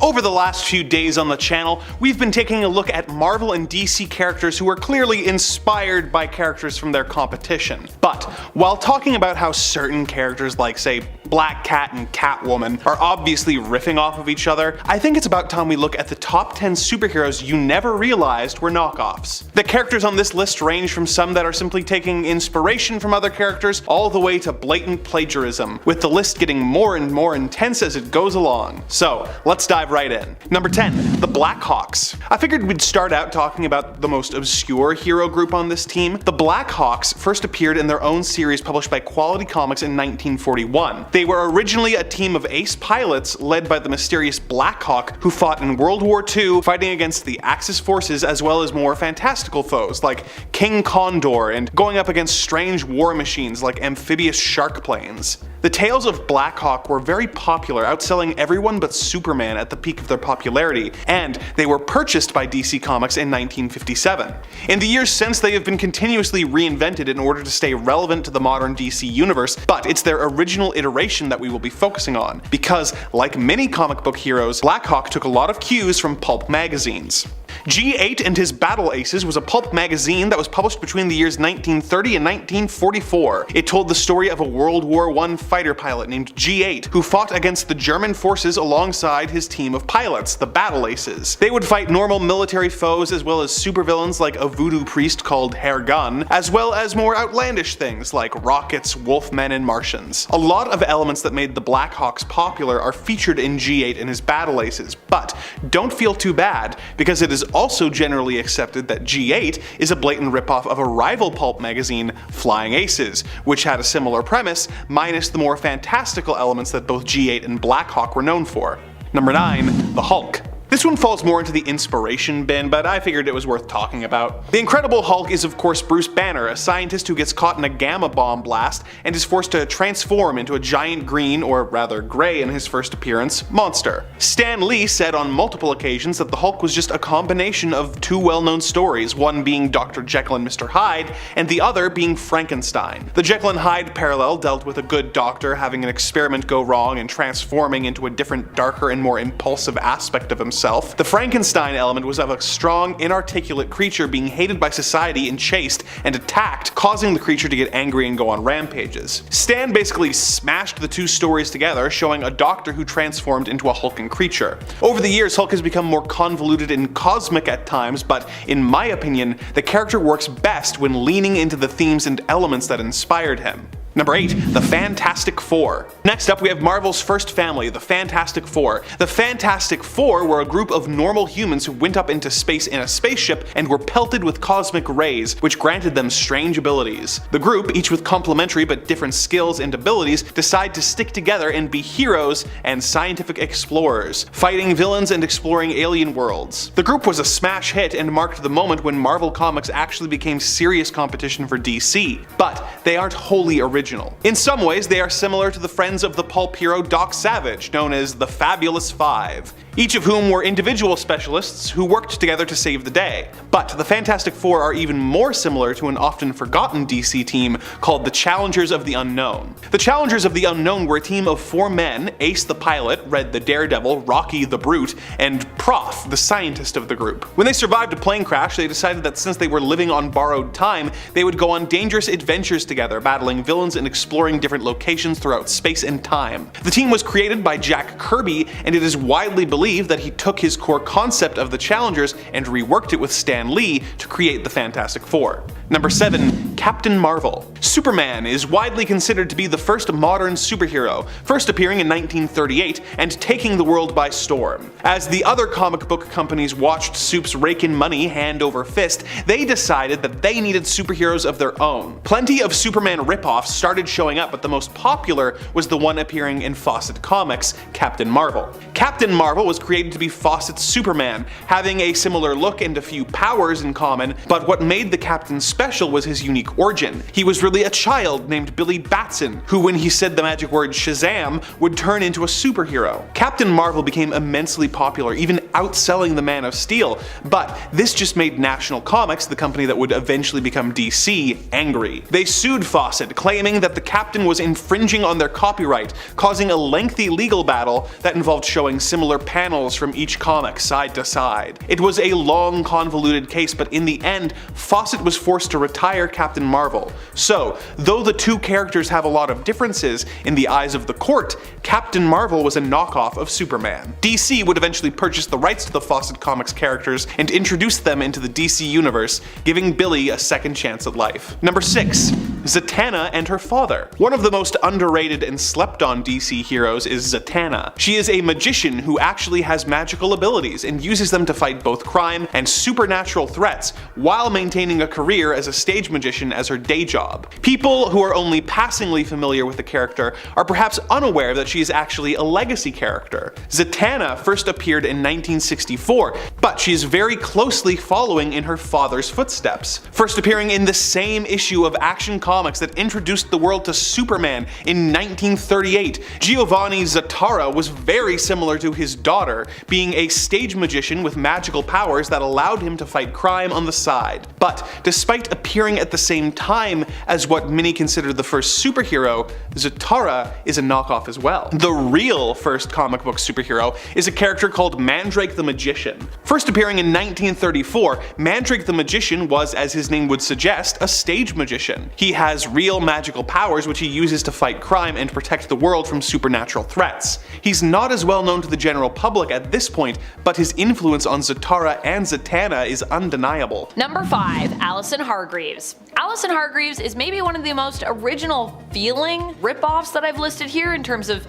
Over the last few days on the channel, we've been taking a look at Marvel and DC characters who are clearly inspired by characters from their competition. But while talking about how certain characters like, say, Black Cat and Catwoman are obviously riffing off of each other, I think it's about time we look at the top 10 superheroes you never realized were knockoffs. The characters on this list range from some that are simply taking inspiration from other characters all the way to blatant plagiarism, with the list getting more and more intense as it goes along. So let's dive right in. Number 10. The Blackhawks. I figured we'd start out talking about the most obscure hero group on this team. The Blackhawks first appeared in their own series published by Quality Comics in 1941. They were originally a team of ace pilots led by the mysterious Blackhawk, who fought in World War II, fighting against the Axis forces as well as more fantastical foes like King Condor and going up against strange war machines like amphibious shark planes. The tales of Blackhawk were very popular, outselling everyone but Superman at the peak of their popularity, and they were purchased by DC Comics in 1957. In the years since, they have been continuously reinvented in order to stay relevant to the modern DC universe, but it's their original iteration that we will be focusing on, because like many comic book heroes, Blackhawk took a lot of cues from pulp magazines. G8 and His Battle Aces was a pulp magazine that was published between the years 1930 and 1944. It told the story of a World War I fighter pilot named G8 who fought against the German forces alongside his team of pilots, the Battle Aces. They would fight normal military foes as well as supervillains like a voodoo priest called Hair Gun, as well as more outlandish things like rockets, wolfmen, and Martians. A lot of elements that made the Blackhawks popular are featured in G8 and His Battle Aces, but don't feel too bad, because it is also generally accepted that G8 is a blatant ripoff of a rival pulp magazine, Flying Aces, which had a similar premise, minus the more fantastical elements that both G8 and Blackhawk were known for. Number 9. The Hulk. This one falls more into the inspiration bin, but I figured it was worth talking about. The Incredible Hulk is of course Bruce Banner, a scientist who gets caught in a gamma bomb blast and is forced to transform into a giant green, or rather grey in his first appearance, monster. Stan Lee said on multiple occasions that the Hulk was just a combination of two well-known stories, one being Dr. Jekyll and Mr. Hyde, and the other being Frankenstein. The Jekyll and Hyde parallel dealt with a good doctor having an experiment go wrong and transforming into a different, darker, and more impulsive aspect of himself. The Frankenstein element was of a strong, inarticulate creature being hated by society and chased and attacked, causing the creature to get angry and go on rampages. Stan basically smashed the two stories together, showing a doctor who transformed into a hulking creature. Over the years, Hulk has become more convoluted and cosmic at times, but in my opinion, the character works best when leaning into the themes and elements that inspired him. Number 8. The Fantastic Four. Next up we have Marvel's first family, the Fantastic Four. The Fantastic Four were a group of normal humans who went up into space in a spaceship and were pelted with cosmic rays, which granted them strange abilities. The group, each with complementary but different skills and abilities, decide to stick together and be heroes and scientific explorers, fighting villains and exploring alien worlds. The group was a smash hit and marked the moment when Marvel Comics actually became serious competition for DC, but they aren't wholly original. In some ways, they are similar to the friends of the pulp hero Doc Savage, known as the Fabulous Five, each of whom were individual specialists who worked together to save the day. But the Fantastic Four are even more similar to an often forgotten DC team called the Challengers of the Unknown. The Challengers of the Unknown were a team of 4 men, Ace the pilot, Red the daredevil, Rocky the brute, and Prof, the scientist of the group. When they survived a plane crash, they decided that since they were living on borrowed time, they would go on dangerous adventures together, battling villains and exploring different locations throughout space and time. The team was created by Jack Kirby, and it is widely believed that he took his core concept of the Challengers and reworked it with Stan Lee to create the Fantastic Four. Number 7. Captain Marvel. Superman is widely considered to be the first modern superhero, first appearing in 1938 and taking the world by storm. As the other comic book companies watched supes rake in money hand over fist, they decided that they needed superheroes of their own. Plenty of Superman ripoffs started showing up, but the most popular was the one appearing in Fawcett Comics, Captain Marvel. Captain Marvel was created to be Fawcett's Superman, having a similar look and a few powers in common, but what made the Captain special was his unique origin. He was really a child named Billy Batson, who when he said the magic word Shazam would turn into a superhero. Captain Marvel became immensely popular, even outselling the Man of Steel, but this just made National Comics, the company that would eventually become DC, angry. They sued Fawcett, claiming that the Captain was infringing on their copyright, causing a lengthy legal battle that involved showing similar panels from each comic side to side. It was a long, convoluted case, but in the end, Fawcett was forced to retire Captain Marvel. So, though the two characters have a lot of differences, in the eyes of the court, Captain Marvel was a knockoff of Superman. DC would eventually purchase the rights to the Fawcett Comics characters and introduce them into the DC universe, giving Billy a second chance at life. Number 6. Zatanna and her father. One of the most underrated and slept on DC heroes is Zatanna. She is a magician who actually has magical abilities and uses them to fight both crime and supernatural threats while maintaining a career as a stage magician as her day job. People who are only passingly familiar with the character are perhaps unaware that she is actually a legacy character. Zatanna first appeared in 1964, but she is very closely following in her father's footsteps. First appearing in the same issue of Action Comics that introduced the world to Superman in 1938, Giovanni Zattara was very similar to his daughter, being a stage magician with magical powers that allowed him to fight crime on the side. But despite appearing at the same time as what many consider the first superhero, Zattara is a knockoff as well. The real first comic book superhero is a character called Mandrake the Magician. First appearing in 1934, Mandrake the Magician was, as his name would suggest, a stage magician. He has real magical powers which he uses to fight crime and protect the world from supernatural threats. He's not as well known to the general public at this point, but his influence on Zattara and Zatanna is undeniable. Number 5. Allison Hargreaves. Allison Hargreaves is maybe one of the most original feeling ripoffs that I've listed here in terms of,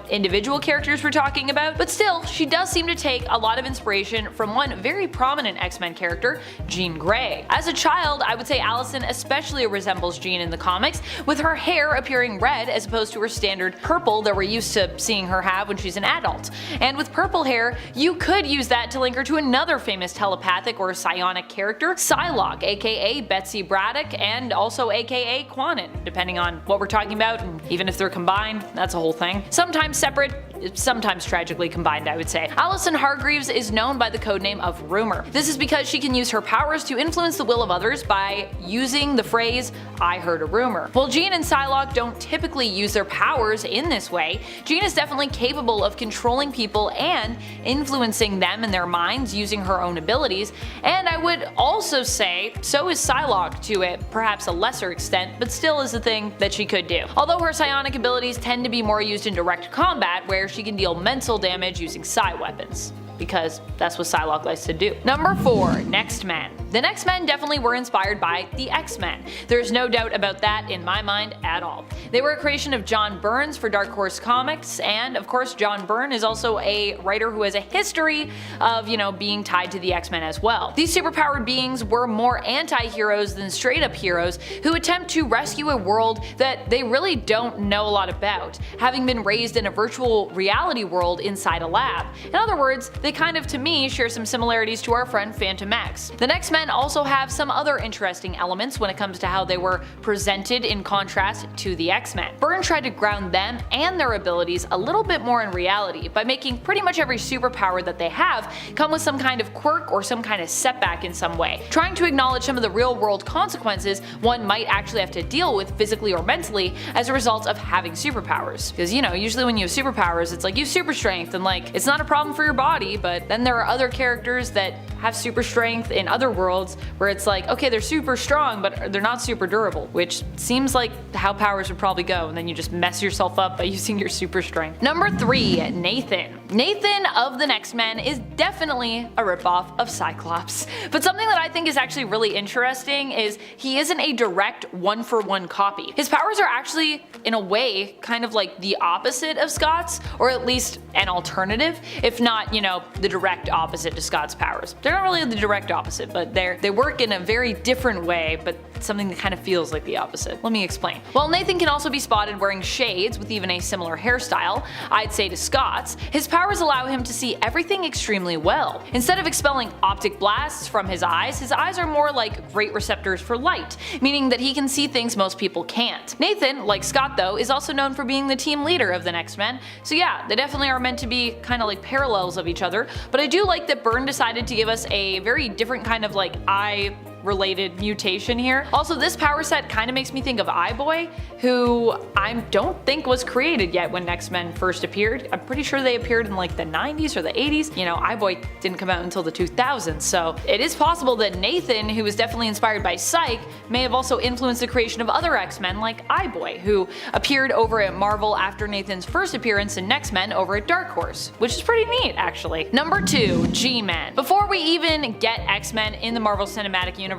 individual characters we're talking about, but still, she does seem to take a lot of inspiration from one very prominent X-Men character, Jean Grey. As a child, I would say Allison especially resembles Jean in the comics, with her hair appearing red as opposed to her standard purple that we're used to seeing her have when she's an adult. And with purple hair, you could use that to link her to another famous telepathic or psionic character, Psylocke, aka Betsy Braddock, and also aka Quanon, depending on what we're talking about, and even if they're combined, that's a whole thing. Sometimes separate, sometimes tragically combined, I would say. Allison Hargreaves is known by the codename of Rumor. This is because she can use her powers to influence the will of others by using the phrase, "I heard a rumor." While Jean and Psylocke don't typically use their powers in this way, Jean is definitely capable of controlling people and influencing them and their minds using her own abilities, and I would also say so is Psylocke to a perhaps a lesser extent, but still is a thing that she could do. Although her psionic abilities tend to be more used in direct combat, where she can deal mental damage using psi weapons, because that's what Psylocke likes to do. Number 4. Nextmen. The Nextmen definitely were inspired by the X-Men. There's no doubt about that in my mind at all. They were a creation of John Byrne for Dark Horse Comics, and of course John Byrne is also a writer who has a history of, being tied to the X-Men as well. These superpowered beings were more anti-heroes than straight-up heroes who attempt to rescue a world that they really don't know a lot about, having been raised in a virtual reality world inside a lab. In other words, they kind of, to me, share some similarities to our friend Phantom X. The Nextmen also have some other interesting elements when it comes to how they were presented in contrast to the X-Men. Byrne tried to ground them and their abilities a little bit more in reality by making pretty much every superpower that they have come with some kind of quirk or some kind of setback in some way, trying to acknowledge some of the real world consequences one might actually have to deal with physically or mentally as a result of having superpowers. Because usually when you have superpowers, it's like you have super strength and it's not a problem for your body, but then there are other characters that have super strength in other worlds where it's like, okay, they're super strong, but they're not super durable, which seems like how powers would probably go, and then you just mess yourself up by using your super strength. Number 3. Nathan. Nathan of the Nextmen is definitely a ripoff of Cyclops, but something that I think is actually really interesting is he isn't a direct one-for-one copy. His powers are actually, in a way, kind of like the opposite of Scott's, or at least an alternative, if not, the direct opposite to Scott's powers. They're not really the direct opposite, but they work in a very different way, but something that kind of feels like the opposite. Let me explain. While Nathan can also be spotted wearing shades with even a similar hairstyle, I'd say to Scott's, his powers allow him to see everything extremely well. Instead of expelling optic blasts from his eyes are more like great receptors for light, meaning that he can see things most people can't. Nathan, like Scott though, is also known for being the team leader of the Nextmen, so yeah, they definitely are meant to be kind of like parallels of each other, but I do like that Byrne decided to give us a very different kind of like eye related mutation here. Also, this power set kind of makes me think of Eye-Boy, who I don't think was created yet when Nextmen first appeared. I'm pretty sure they appeared in like the 90s or the 80s. You know, Eye-Boy didn't come out until the 2000s, so it is possible that Nathan, who was definitely inspired by Psyche, may have also influenced the creation of other X-Men like Eye-Boy, who appeared over at Marvel after Nathan's first appearance in Nextmen over at Dark Horse, which is pretty neat actually. Number 2, G-Men. Before we even get X-Men in the Marvel Cinematic Universe,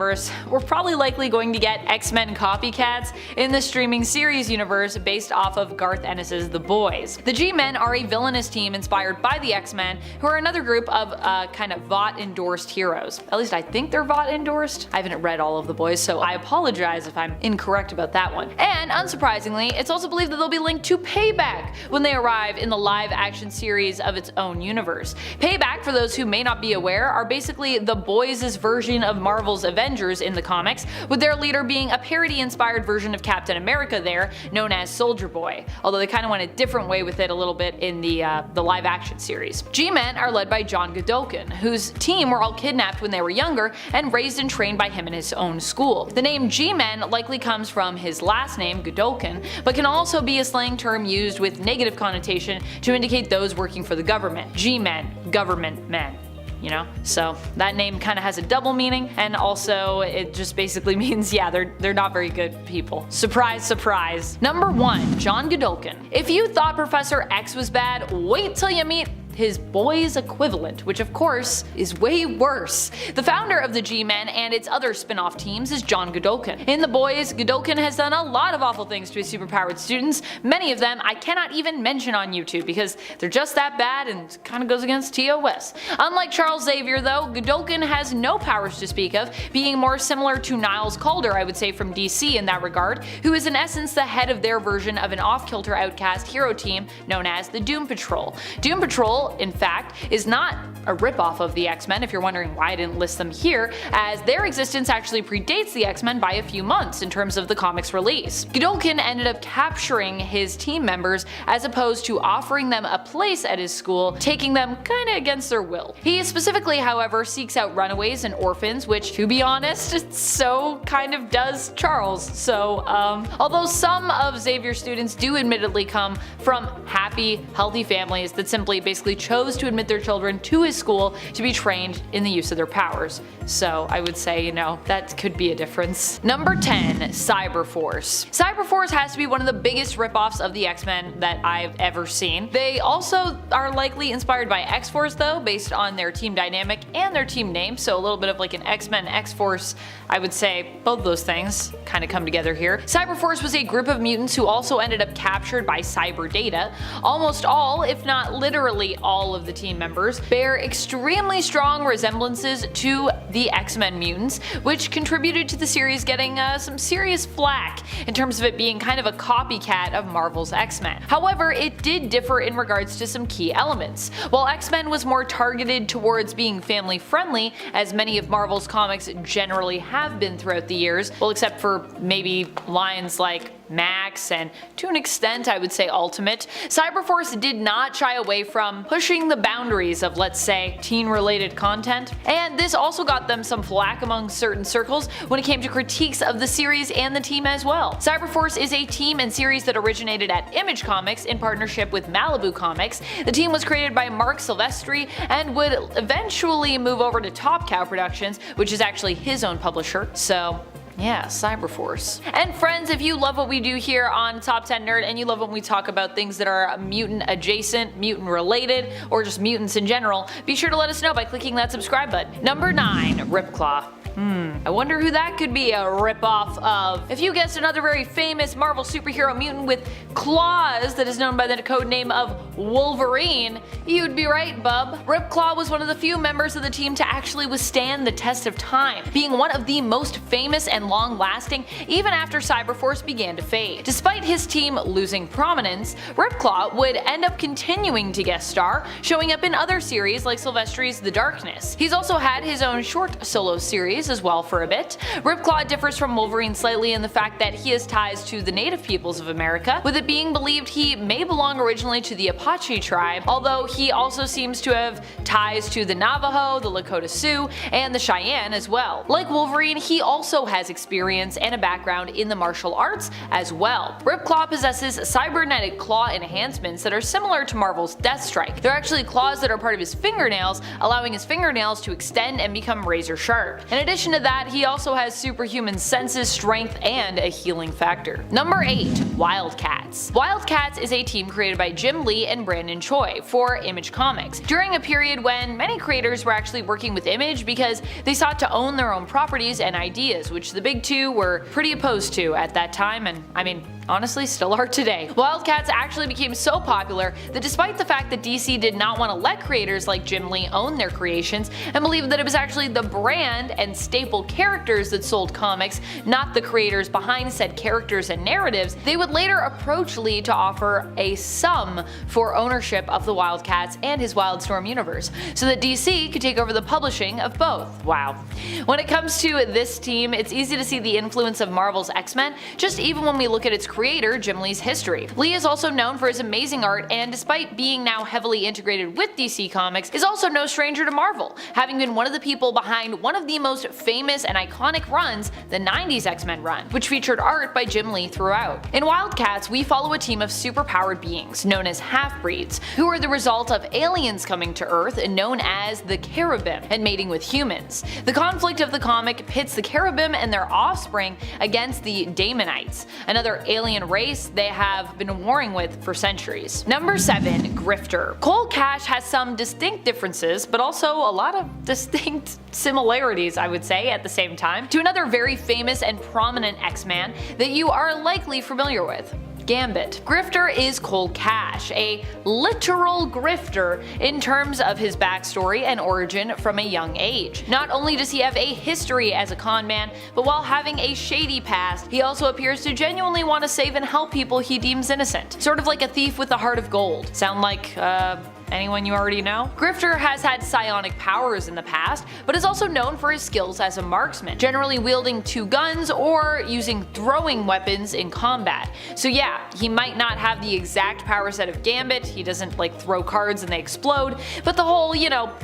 we're probably likely going to get X-Men copycats in the streaming series universe based off of Garth Ennis's The Boys. The G-Men are a villainous team inspired by the X-Men, who are another group of kind of Vought-endorsed heroes. At least I think they're Vought-endorsed. I haven't read all of The Boys, so I apologize if I'm incorrect about that one. And unsurprisingly, it's also believed that they'll be linked to Payback when they arrive in the live-action series of its own universe. Payback, for those who may not be aware, are basically The Boys' version of Marvel's Avengers in the comics, with their leader being a parody-inspired version of Captain America there, known as Soldier Boy, although they kind of went a different way with it a little bit in the live-action series. G-Men are led by John Godolkin, whose team were all kidnapped when they were younger and raised and trained by him in his own school. The name G-Men likely comes from his last name, Godolkin, but can also be a slang term used with negative connotation to indicate those working for the government. G-Men, government men. You know, so that name kind of has a double meaning, and also it just basically means, yeah, they're not very good people. Surprise, surprise. Number 1, John Godolkin. If you thought Professor X was bad, wait till you meet his boys equivalent, which of course is way worse. The founder of the G-Men and its other spin-off teams is John Godolkin. In The Boys, Godolkin has done a lot of awful things to his superpowered students. Many of them I cannot even mention on YouTube because they're just that bad and kind of goes against TOS. Unlike Charles Xavier though, Godolkin has no powers to speak of, being more similar to Niles Calder, I would say, from DC in that regard, who is in essence the head of their version of an off-kilter outcast hero team known as the Doom Patrol. Doom Patrol, in fact, is not a ripoff of the X-Men, if you're wondering why I didn't list them here, as their existence actually predates the X-Men by a few months in terms of the comic's release. Godolkin ended up capturing his team members as opposed to offering them a place at his school, taking them kinda against their will. He specifically, however, seeks out runaways and orphans, which, to be honest, so kind of does Charles. So, although some of Xavier's students do admittedly come from happy, healthy families that simply basically chose to admit their children to his school to be trained in the use of their powers. So I would say, you know, that could be a difference. Number 10, CyberForce. CyberForce has to be one of the biggest ripoffs of the X-Men that I've ever seen. They also are likely inspired by X-Force though, based on their team dynamic and their team name, so a little bit of like an X-Men X-Force. I would say both those things kind of come together here. CyberForce was a group of mutants who also ended up captured by cyber data. Almost all, if not literally all of the team members, bear extremely strong resemblances to the X-Men mutants, which contributed to the series getting some serious flack in terms of it being kind of a copycat of Marvel's X-Men. However, it did differ in regards to some key elements. While X-Men was more targeted towards being family friendly, as many of Marvel's comics generally have been throughout the years, well except for maybe lines like Max and, to an extent, I would say Ultimate, CyberForce did not shy away from pushing the boundaries of, let's say, teen-related content, and this also got them some flack among certain circles when it came to critiques of the series and the team as well. CyberForce is a team and series that originated at Image Comics in partnership with Malibu Comics. The team was created by Mark Silvestri and would eventually move over to Top Cow Productions, which is actually his own publisher, so yeah, CyberForce. And friends, if you love what we do here on Top 10 Nerd and you love when we talk about things that are mutant adjacent, mutant related, or just mutants in general, be sure to let us know by clicking that subscribe button. Number 9, Ripclaw. I wonder who that could be a ripoff of. If you guessed another very famous Marvel superhero mutant with claws that is known by the code name of Wolverine, you'd be right, bub. Ripclaw was one of the few members of the team to actually withstand the test of time, being one of the most famous and long-lasting even after CyberForce began to fade. Despite his team losing prominence, Ripclaw would end up continuing to guest star, showing up in other series like Sylvester's The Darkness. He's also had his own short solo series as well for a bit. Ripclaw differs from Wolverine slightly in the fact that he has ties to the native peoples of America, with it being believed he may belong originally to the Apache tribe, although he also seems to have ties to the Navajo, the Lakota Sioux, and the Cheyenne as well. Like Wolverine, he also has experience and a background in the martial arts as well. Ripclaw possesses cybernetic claw enhancements that are similar to Marvel's Deathstrike. They're actually claws that are part of his fingernails, allowing his fingernails to extend and become razor sharp. In addition to that, he also has superhuman senses, strength, and a healing factor. Number 8. WildCats. WildCats is a team created by Jim Lee and Brandon Choi for Image Comics, during a period when many creators were actually working with Image because they sought to own their own properties and ideas, which the big two were pretty opposed to at that time, and I mean, honestly still are today. WildCats actually became so popular that despite the fact that DC did not want to let creators like Jim Lee own their creations and believed that it was actually the brand and staple characters that sold comics, not the creators behind said characters and narratives, they would later approach Lee to offer a sum for ownership of the Wildcats and his Wildstorm universe, so that DC could take over the publishing of both. Wow. When it comes to this team, it's easy to see the influence of Marvel's X-Men, just even when we look at its creator, Jim Lee's history. Lee is also known for his amazing art, and despite being now heavily integrated with DC Comics, is also no stranger to Marvel, having been one of the people behind one of the most famous and iconic runs, the 90s X-Men run, which featured art by Jim Lee throughout. In WildCats, we follow a team of superpowered beings, known as half-breeds, who are the result of aliens coming to Earth and known as the Cherubim, and mating with humans. The conflict of the comic pits the Cherubim and their offspring against the Daemonites, another alien race they have been warring with for centuries. Number 7. Grifter. Cole Cash has some distinct differences, but also a lot of distinct similarities, I would say, at the same time, to another very famous and prominent X-Man that you are likely familiar with. Gambit. Grifter is Cole Cash, a literal grifter in terms of his backstory and origin from a young age. Not only does he have a history as a con man, but while having a shady past, he also appears to genuinely want to save and help people he deems innocent. Sort of like a thief with a heart of gold. Sound like, anyone you already know? Grifter has had psionic powers in the past, but is also known for his skills as a marksman, generally wielding 2 guns or using throwing weapons in combat. So yeah, he might not have the exact power set of Gambit, he doesn't like throw cards and they explode, but the whole,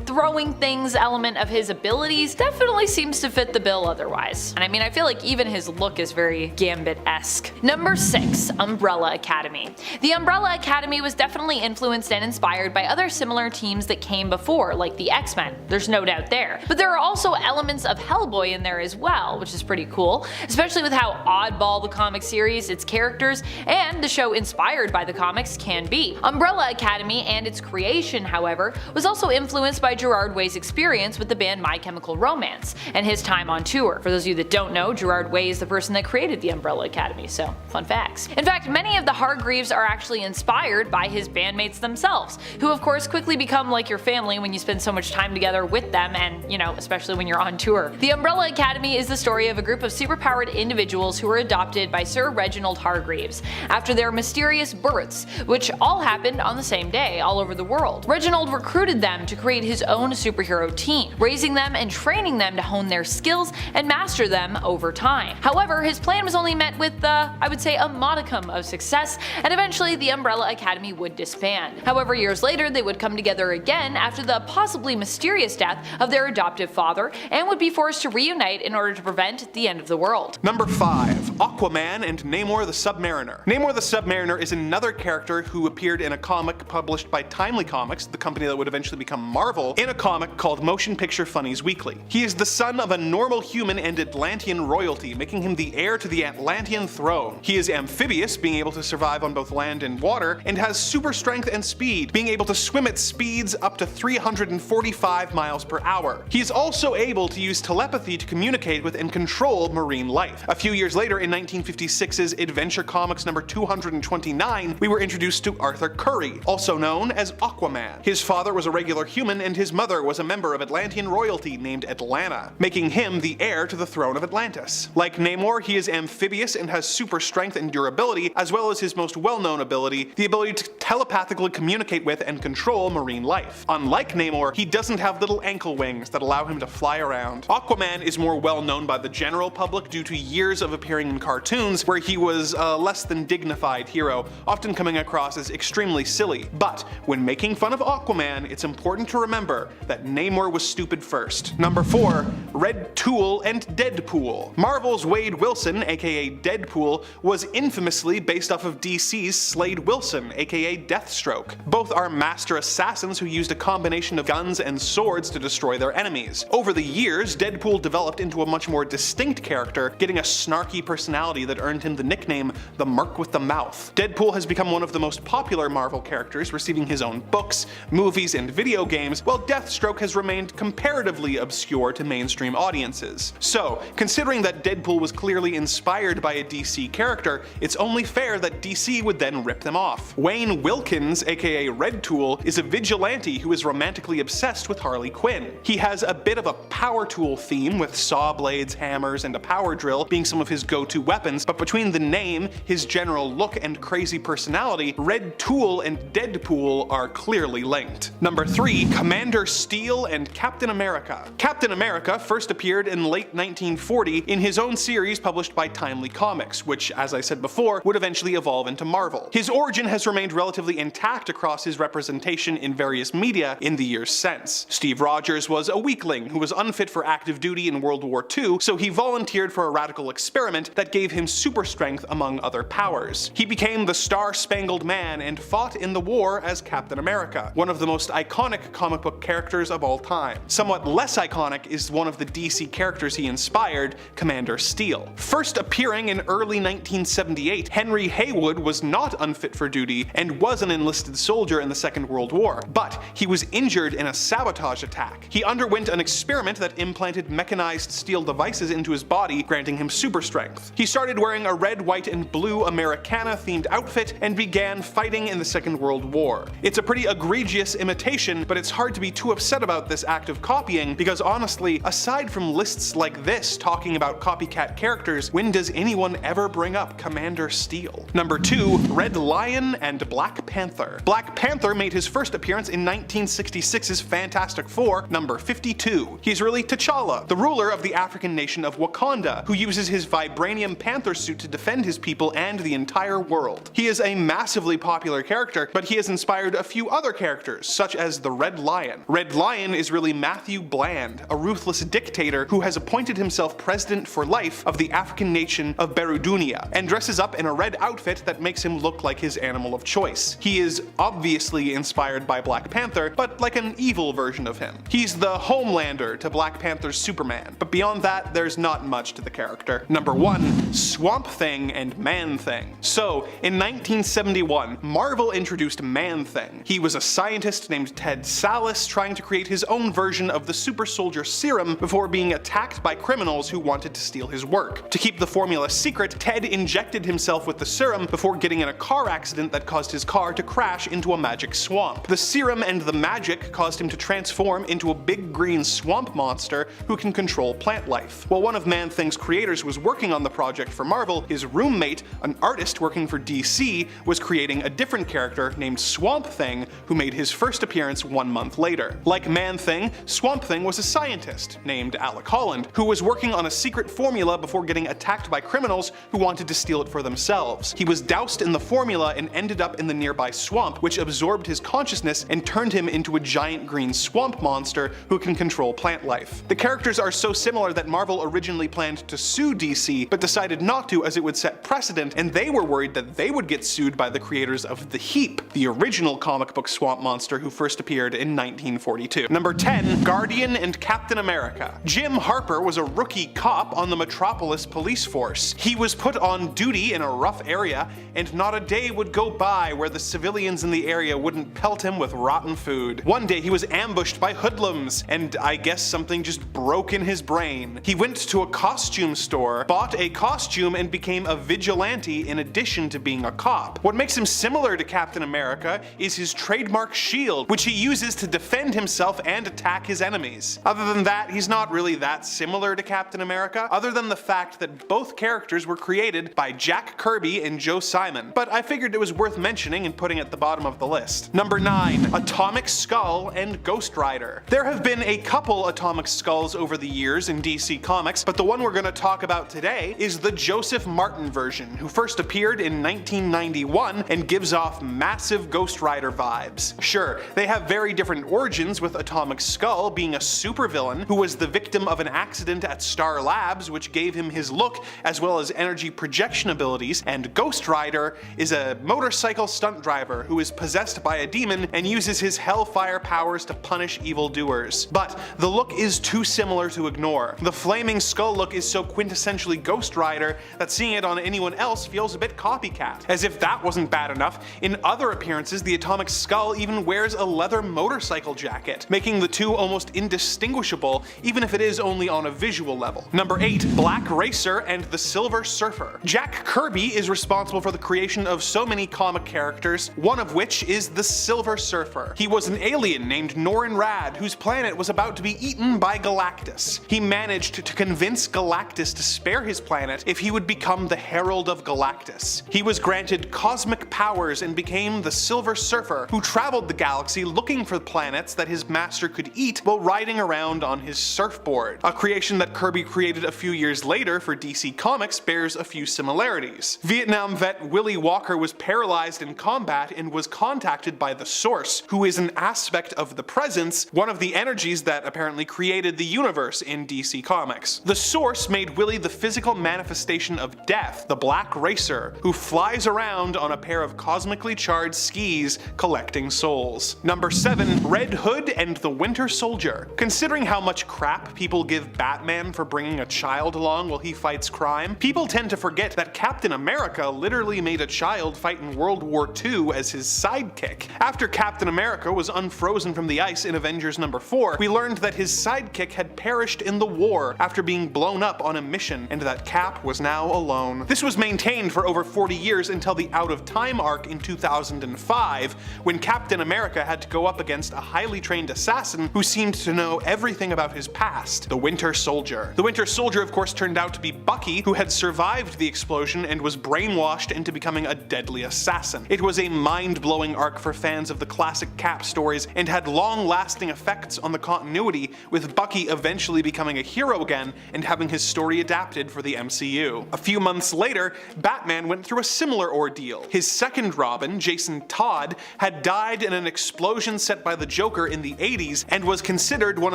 throwing things element of his abilities definitely seems to fit the bill otherwise. And I mean, I feel like even his look is very Gambit-esque. Number 6. Umbrella Academy. The Umbrella Academy was definitely influenced and inspired by other similar teams that came before, like the X-Men, there's no doubt there. But there are also elements of Hellboy in there as well, which is pretty cool, especially with how oddball the comic series, its characters, and the show inspired by the comics can be. Umbrella Academy and its creation, however, was also influenced by Gerard Way's experience with the band My Chemical Romance, and his time on tour. For those of you that don't know, Gerard Way is the person that created the Umbrella Academy, so fun facts. In fact, many of the Hargreaves are actually inspired by his bandmates themselves, who of course quickly become like your family when you spend so much time together with them and, especially when you're on tour. The Umbrella Academy is the story of a group of superpowered individuals who were adopted by Sir Reginald Hargreaves after their mysterious births, which all happened on the same day all over the world. Reginald recruited them to create his own superhero team, raising them and training them to hone their skills and master them over time. However, his plan was only met with, I would say, a modicum of success, and eventually the Umbrella Academy would disband. However, years later, they would come together again after the possibly mysterious death of their adoptive father and would be forced to reunite in order to prevent the end of the world. Number 5. Aquaman and Namor the Submariner. Namor the Submariner is another character who appeared in a comic published by Timely Comics, the company that would eventually become Marvel, in a comic called Motion Picture Funnies Weekly. He is the son of a normal human and Atlantean royalty, making him the heir to the Atlantean throne. He is amphibious, being able to survive on both land and water, and has super strength and speed, being able to swim at speeds up to 345 miles per hour. He is also able to use telepathy to communicate with and control marine life. A few years later, in 1956's Adventure Comics number 229, we were introduced to Arthur Curry, also known as Aquaman. His father was a regular human and his mother was a member of Atlantean royalty named Atlanta, making him the heir to the throne of Atlantis. Like Namor, he is amphibious and has super strength and durability, as well as his most well-known ability, the ability to telepathically communicate with and control marine life. Unlike Namor, he doesn't have little ankle wings that allow him to fly around. Aquaman is more well known by the general public due to years of appearing in cartoons where he was a less than dignified hero, often coming across as extremely silly. But when making fun of Aquaman, it's important to remember that Namor was stupid first. Number 4. Red Tool and Deadpool. Marvel's Wade Wilson, aka Deadpool, was infamously based off of DC's Slade Wilson, aka Deathstroke. Both are master assassins who used a combination of guns and swords to destroy their enemies. Over the years, Deadpool developed into a much more distinct character, getting a snarky personality that earned him the nickname the Merc with the Mouth. Deadpool has become one of the most popular Marvel characters, receiving his own books, movies, and video games, while Deathstroke has remained comparatively obscure to mainstream audiences. So, considering that Deadpool was clearly inspired by a DC character, it's only fair that DC would then rip them off. Wayne Wilkins, aka Red Tool, is a vigilante who is romantically obsessed with Harley Quinn. He has a bit of a power tool theme, with saw blades, hammers, and a power drill being some of his go-to weapons, but between the name, his general look, and crazy personality, Red Tool and Deadpool are clearly linked. Number 3. Commander Steel and Captain America. Captain America first appeared in late 1940 in his own series published by Timely Comics, which, as I said before, would eventually evolve into Marvel. His origin has remained relatively intact across his representation in various media in the years since. Steve Rogers was a weakling who was unfit for active duty in World War II, so he volunteered for a radical experiment that gave him super strength among other powers. He became the Star-Spangled Man and fought in the war as Captain America, one of the most iconic comic book characters of all time. Somewhat less iconic is one of the DC characters he inspired, Commander Steel. First appearing in early 1978, Henry Haywood was not unfit for duty and was an enlisted soldier in the Second World War, but he was injured in a sabotage attack. He underwent an experiment that implanted mechanized steel devices into his body, granting him super strength. He started wearing a red, white, and blue Americana-themed outfit and began fighting in the Second World War. It's a pretty egregious imitation, but it's hard to be too upset about this act of copying, because honestly, aside from lists like this talking about copycat characters, when does anyone ever bring up Commander Steel? Number 2. Red Lion and Black Panther. Black Panther made his first appearance in 1966's Fantastic Four, number 52. He's really T'Challa, the ruler of the African nation of Wakanda, who uses his vibranium panther suit to defend his people and the entire world. He is a massively popular character, but he has inspired a few other characters, such as the Red Lion. Red Lion is really Matthew Bland, a ruthless dictator who has appointed himself president for life of the African nation of Berudunia, and dresses up in a red outfit that makes him look like his animal of choice. He is obviously inspired by Black Panther, but like an evil version of him. He's the Homelander to Black Panther's Superman, but beyond that, there's not much to the character. Number 1. Swamp Thing and Man-Thing. So, in 1971, Marvel introduced Man-Thing. He was a scientist named Ted Sallis trying to create his own version of the super soldier serum before being attacked by criminals who wanted to steal his work. To keep the formula secret, Ted injected himself with the serum before getting in a car accident that caused his car to crash into a magic swamp. The serum and the magic caused him to transform into a big green swamp monster who can control plant life. While one of Man-Thing's creators was working on the project for Marvel, his roommate, an artist working for DC, was creating a different character named Swamp Thing, who made his first appearance 1 month later. Like Man-Thing, Swamp Thing was a scientist named Alec Holland, who was working on a secret formula before getting attacked by criminals who wanted to steal it for themselves. He was doused in the formula and ended up in the nearby swamp, which absorbed his consciousness and turned him into a giant green swamp monster who can control plant life. The characters are so similar that Marvel originally planned to sue DC, but decided not to as it would set precedent, and they were worried that they would get sued by the creators of The Heap, the original comic book swamp monster who first appeared in 1942. Number 10. Guardian and Captain America. Jim Harper was a rookie cop on the Metropolis police force. He was put on duty in a rough area, and not a day would go by where the civilians in the area wouldn't and pelt him with rotten food. One day he was ambushed by hoodlums, and I guess something just broke in his brain. He went to a costume store, bought a costume, and became a vigilante in addition to being a cop. What makes him similar to Captain America is his trademark shield, which he uses to defend himself and attack his enemies. Other than that, he's not really that similar to Captain America, other than the fact that both characters were created by Jack Kirby and Joe Simon, but I figured it was worth mentioning and putting at the bottom of the list. Number 9. Atomic Skull and Ghost Rider. There have been a couple Atomic Skulls over the years in DC Comics, but the one we're going to talk about today is the Joseph Martin version, who first appeared in 1991 and gives off massive Ghost Rider vibes. Sure, they have very different origins, with Atomic Skull being a supervillain who was the victim of an accident at Star Labs which gave him his look as well as energy projection abilities, and Ghost Rider is a motorcycle stunt driver who is possessed by a demon and uses his hellfire powers to punish evildoers. But the look is too similar to ignore. The flaming skull look is so quintessentially Ghost Rider that seeing it on anyone else feels a bit copycat. As if that wasn't bad enough, in other appearances the Atomic Skull even wears a leather motorcycle jacket, making the two almost indistinguishable even if it is only on a visual level. Number 8. Black Racer and the Silver Surfer. Jack Kirby is responsible for the creation of so many comic characters, one of which is the Silver Surfer. He was an alien named Norrin Radd whose planet was about to be eaten by Galactus. He managed to convince Galactus to spare his planet if he would become the Herald of Galactus. He was granted cosmic powers and became the Silver Surfer, who traveled the galaxy looking for planets that his master could eat while riding around on his surfboard. A creation that Kirby created a few years later for DC Comics bears a few similarities. Vietnam vet Willie Walker was paralyzed in combat and was contacted by the Source, who is an aspect of the Presence, one of the energies that apparently created the universe in DC Comics. The Source made Willie the physical manifestation of Death, the Black Racer, who flies around on a pair of cosmically charged skis collecting souls. Number 7. Red Hood and the Winter Soldier. Considering how much crap people give Batman for bringing a child along while he fights crime, people tend to forget that Captain America literally made a child fight in World War II as his sidekick. After Captain America was unfrozen from the ice in Avengers number 4, we learned that his sidekick had perished in the war after being blown up on a mission, and that Cap was now alone. This was maintained for over 40 years until the Out of Time arc in 2005, when Captain America had to go up against a highly trained assassin who seemed to know everything about his past, the Winter Soldier. The Winter Soldier of course turned out to be Bucky, who had survived the explosion and was brainwashed into becoming a deadly assassin. It was a mind-blowing arc for fans of the classic Cap stories and had long-lasting effects on the continuity, with Bucky eventually becoming a hero again and having his story adapted for the MCU. A few months later, Batman went through a similar ordeal. His second Robin, Jason Todd, had died in an explosion set by the Joker in the 80s and was considered one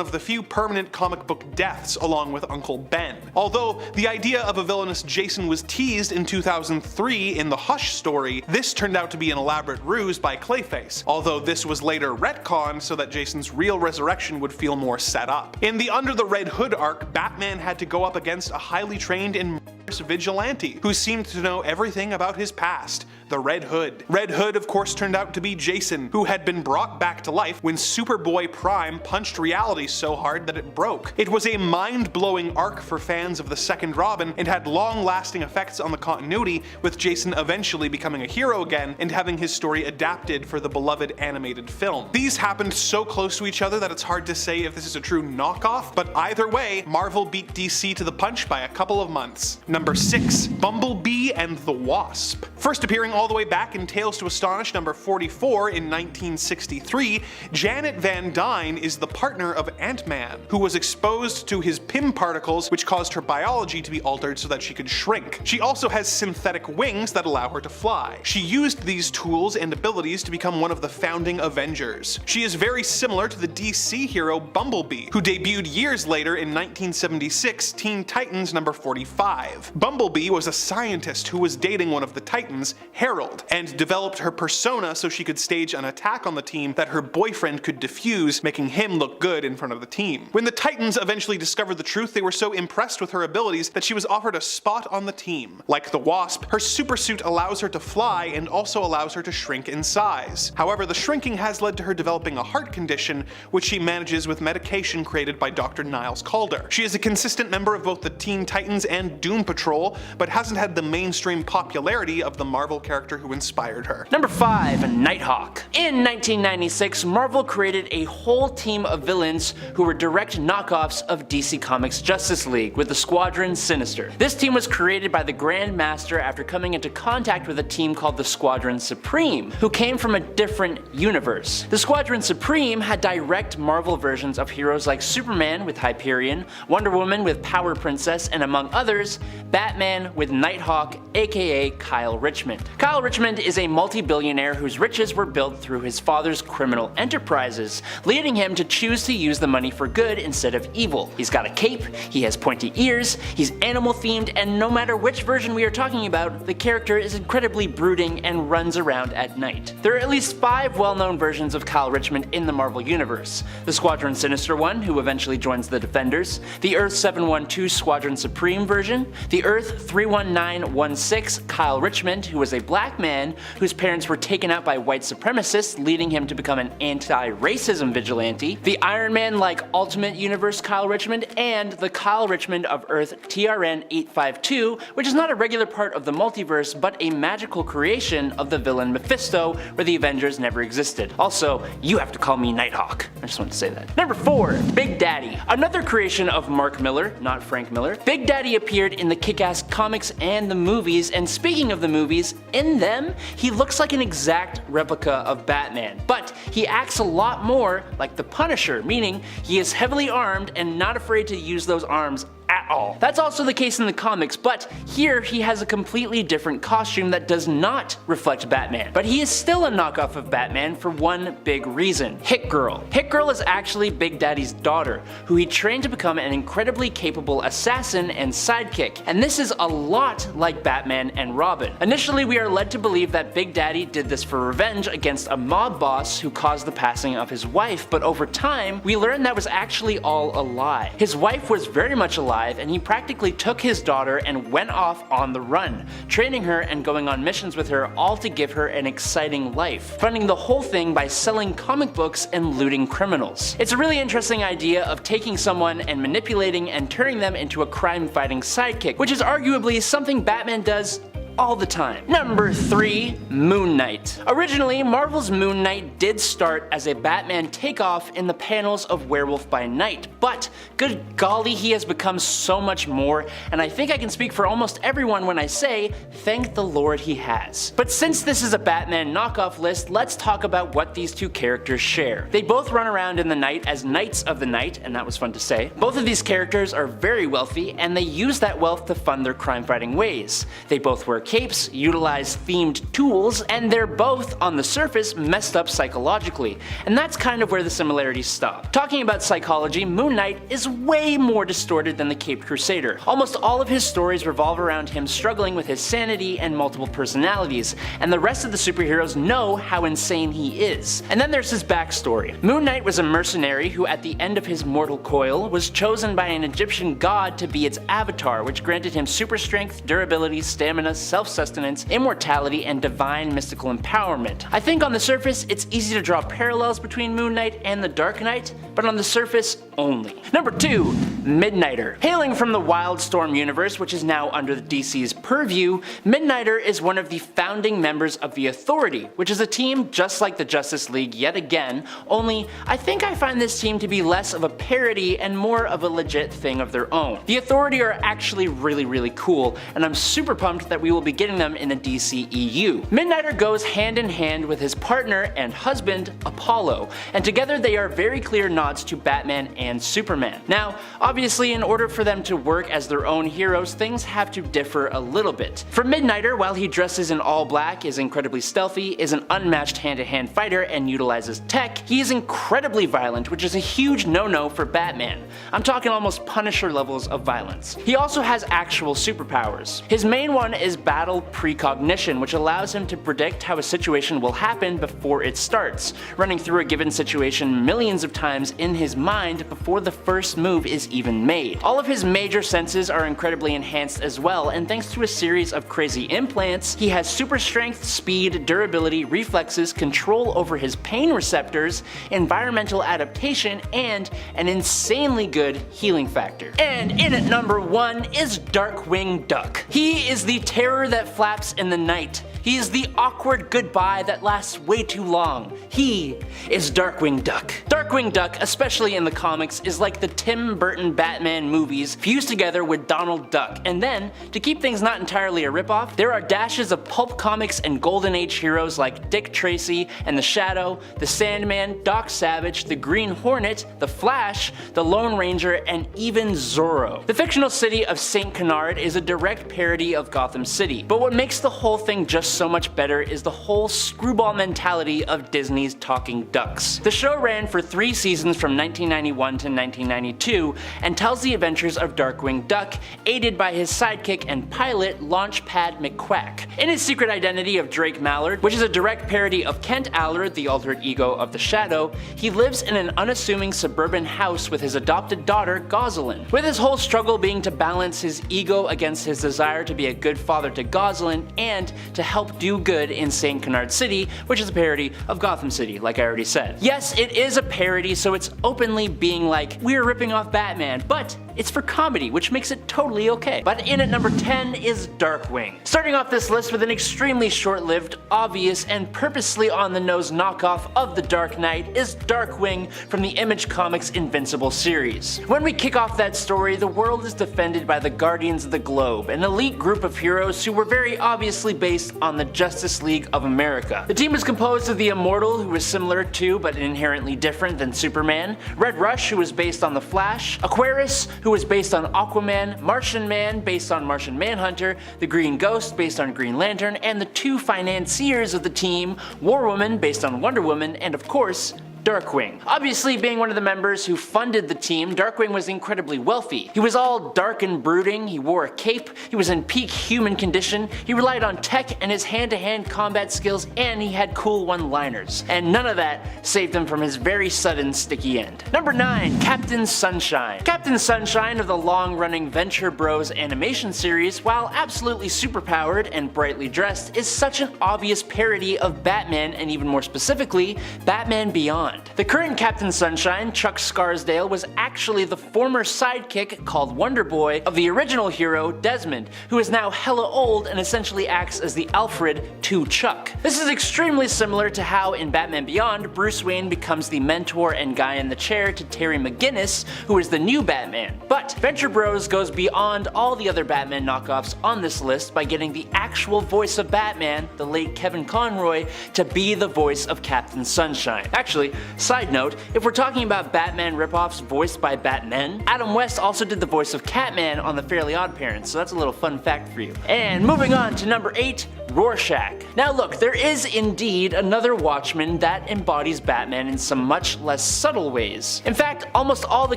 of the few permanent comic book deaths along with Uncle Ben. Although the idea of a villainous Jason was teased in 2003 in the Hush story, this turned out to be an elaborate ruse by Clayface, although this was later retconned so that Jason's real resurrection would feel more set up. In the Under the Red Hood arc, Batman had to go up against a highly trained and murderous vigilante who seemed to know everything about his past, the Red Hood. Red Hood of course turned out to be Jason, who had been brought back to life when Superboy Prime punched reality so hard that it broke. It was a mind-blowing arc for fans of the second Robin and had long-lasting effects on the continuity, with Jason eventually becoming a hero again and having his story adapted for the beloved animated film. These happened so close to each other that it's hard to say if this is a true knockoff, but either way, Marvel beat DC to the punch by a couple of months. Number 6. Bumblebee and the Wasp. First appearing all the way back in Tales to Astonish number 44 in 1963, Janet Van Dyne is the partner of Ant-Man, who was exposed to his Pym particles, which caused her biology to be altered so that she could shrink. She also has synthetic wings that allow her to fly. She used these tools and abilities to become one of the founding Avengers. She is very similar to the DC hero Bumblebee, who debuted years later in 1976 Teen Titans number 45. Bumblebee was a scientist who was dating one of the Titans, Herald, and developed her persona so she could stage an attack on the team that her boyfriend could defuse, making him look good in front of the team. When the Titans eventually discovered the truth, they were so impressed with her abilities that she was offered a spot on the team. Like the Wasp, her supersuit allows her to fly and also allows her to shrink in size. However, the shrinking has led to her developing a heart condition, which she manages with medication created by Dr. Niles Calder. She is a consistent member of both the Teen Titans and Doom Patrol, but hasn't had the mainstream popularity of the Marvel character who inspired her. Number 5. Nighthawk. In 1996, Marvel created a whole team of villains who were direct knockoffs of DC Comics' Justice League with the Squadron Sinister. This team was created by the Grand Master after coming into contact with a team called the Squadron Supreme, who came from a different universe. The Squadron Supreme had direct Marvel versions of heroes like Superman with Hyperion, Wonder Woman with Power Princess, and among others, Batman with Nighthawk, aka Kyle Richmond. Kyle Richmond is a multi-billionaire whose riches were built through his father's criminal enterprises, leading him to choose to use the money for good instead of evil. He's got a cape, he has pointy ears, he's animal themed, and no matter which version we are talking about, the character is incredibly brooding and runs around at night. There are at least 5 well-known versions of Kyle Richmond in the Marvel Universe. The Squadron Sinister one, who eventually joins the Defenders, the Earth 712 Squadron Supreme version, the Earth 31916 Kyle Richmond, who was a black man whose parents were taken out by white supremacists, leading him to become an anti-racism vigilante, the Iron Man-like Ultimate Universe Kyle Richmond, and the Kyle Richmond of Earth TRN 852, which is not a regular part of the multiverse, but a magical creation of the villain Mephisto, where the Avengers never existed. Also, you have to call me Nighthawk. I just wanted to say that. Number 4. Big Daddy. Another creation of Mark Miller, not Frank Miller. Big Daddy appeared in the Kick-Ass comics and the movies, and speaking of the movies, in them, he looks like an exact replica of Batman, but he acts a lot more like the Punisher, meaning he is heavily armed and not afraid to use those arms at all. That's also the case in the comics, but here he has a completely different costume that does not reflect Batman. But he is still a knockoff of Batman for one big reason: Hit Girl. Hit Girl is actually Big Daddy's daughter, who he trained to become an incredibly capable assassin and sidekick, and this is a lot like Batman and Robin. Initially, we are led to believe that Big Daddy did this for revenge against a mob boss who caused the passing of his wife, but over time, we learn that was actually all a lie. His wife was very much alive, and he practically took his daughter and went off on the run, training her and going on missions with her, all to give her an exciting life, funding the whole thing by selling comic books and looting criminals. It's a really interesting idea of taking someone and manipulating and turning them into a crime-fighting sidekick, which is arguably something Batman does all the time. Number 3. Moon Knight. Originally, Marvel's Moon Knight did start as a Batman takeoff in the panels of Werewolf by Night, but good golly, he has become so much more, and I think I can speak for almost everyone when I say, thank the Lord he has. But since this is a Batman knockoff list, let's talk about what these two characters share. They both run around in the night as Knights of the Night, and that was fun to say. Both of these characters are very wealthy, and they use that wealth to fund their crime-fighting ways. They both wear capes, utilize themed tools, and they're both, on the surface, messed up psychologically. And that's kind of where the similarities stop. Talking about psychology, Moon Knight is way more distorted than the Caped Crusader. Almost all of his stories revolve around him struggling with his sanity and multiple personalities, and the rest of the superheroes know how insane he is. And then there's his backstory. Moon Knight was a mercenary who, at the end of his mortal coil, was chosen by an Egyptian god to be its avatar, which granted him super strength, durability, stamina, self-sustenance, immortality, and divine mystical empowerment. I think on the surface, it's easy to draw parallels between Moon Knight and the Dark Knight, but on the surface only. Number 2. Midnighter. Hailing from the Wildstorm universe, which is now under the DC's purview, Midnighter is one of the founding members of the Authority, which is a team just like the Justice League yet again, only I think I find this team to be less of a parody and more of a legit thing of their own. The Authority are actually really cool, and I'm super pumped that we will be getting them in the DCEU. Midnighter goes hand in hand with his partner and husband, Apollo, and together they are very clear knockoffs nods to Batman and Superman. Now, obviously in order for them to work as their own heroes, things have to differ a little bit. For Midnighter, while he dresses in all black, is incredibly stealthy, is an unmatched hand-to-hand fighter, and utilizes tech, he is incredibly violent, which is a huge no-no for Batman. I'm talking almost Punisher levels of violence. He also has actual superpowers. His main one is battle precognition, which allows him to predict how a situation will happen before it starts, running through a given situation millions of times in his mind before the first move is even made. All of his major senses are incredibly enhanced as well, and thanks to a series of crazy implants, he has super strength, speed, durability, reflexes, control over his pain receptors, environmental adaptation, and an insanely good healing factor. And in at number 1 is Darkwing Duck. He is the terror that flaps in the night. He is the awkward goodbye that lasts way too long. He is Darkwing Duck. Darkwing Duck, especially in the comics, is like the Tim Burton Batman movies fused together with Donald Duck. And then, to keep things not entirely a ripoff, there are dashes of pulp comics and Golden Age heroes like Dick Tracy and the Shadow, the Sandman, Doc Savage, the Green Hornet, the Flash, the Lone Ranger, and even Zorro. The fictional city of St. Canard is a direct parody of Gotham City, but what makes the whole thing just so much better is the whole screwball mentality of Disney's Talking Ducks. The show ran for 3 seasons from 1991 to 1992 and tells the adventures of Darkwing Duck, aided by his sidekick and pilot Launchpad McQuack. In his secret identity of Drake Mallard, which is a direct parody of Kent Allard, the altered ego of the Shadow, he lives in an unassuming suburban house with his adopted daughter Gosalyn, with his whole struggle being to balance his ego against his desire to be a good father to Gosalyn and to help do good in St. Canard City, which is a parody of Gotham City, like I already said. Yes, it is a parody, so it's openly being like, we're ripping off Batman, but it's for comedy, which makes it totally okay. But in at number 10 is Darkwing. Starting off this list with an extremely short-lived, obvious, and purposely on-the-nose knockoff of the Dark Knight is Darkwing from the Image Comics Invincible series. When we kick off that story, the world is defended by the Guardians of the Globe, an elite group of heroes who were very obviously based on the Justice League of America. The team is composed of the Immortal, who is similar to but inherently different than Superman, Red Rush, who is based on the Flash, Aquarius, who is based on Aquaman, Martian Man based on Martian Manhunter, the Green Ghost based on Green Lantern, and the 2 financiers of the team, War Woman based on Wonder Woman, and of course, Darkwing. Obviously, being one of the members who funded the team, Darkwing was incredibly wealthy. He was all dark and brooding, he wore a cape, he was in peak human condition, he relied on tech and his hand-to-hand combat skills, and he had cool one-liners. And none of that saved him from his very sudden sticky end. Number 9. Captain Sunshine. Captain Sunshine of the long-running Venture Bros animation series, while absolutely superpowered and brightly dressed, is such an obvious parody of Batman, and even more specifically, Batman Beyond. The current Captain Sunshine, Chuck Scarsdale, was actually the former sidekick called Wonder Boy of the original hero Desmond, who is now hella old and essentially acts as the Alfred to Chuck. This is extremely similar to how in Batman Beyond, Bruce Wayne becomes the mentor and guy in the chair to Terry McGinnis, who is the new Batman. But Venture Bros goes beyond all the other Batman knockoffs on this list by getting the actual voice of Batman, the late Kevin Conroy, to be the voice of Captain Sunshine. Actually, side note, if we're talking about Batman ripoffs voiced by Batmen, Adam West also did the voice of Catman on the Fairly Odd Parents, so that's a little fun fact for you. And moving on to number 8, Rorschach. Now look, there is indeed another Watchman that embodies Batman in some much less subtle ways. In fact, almost all the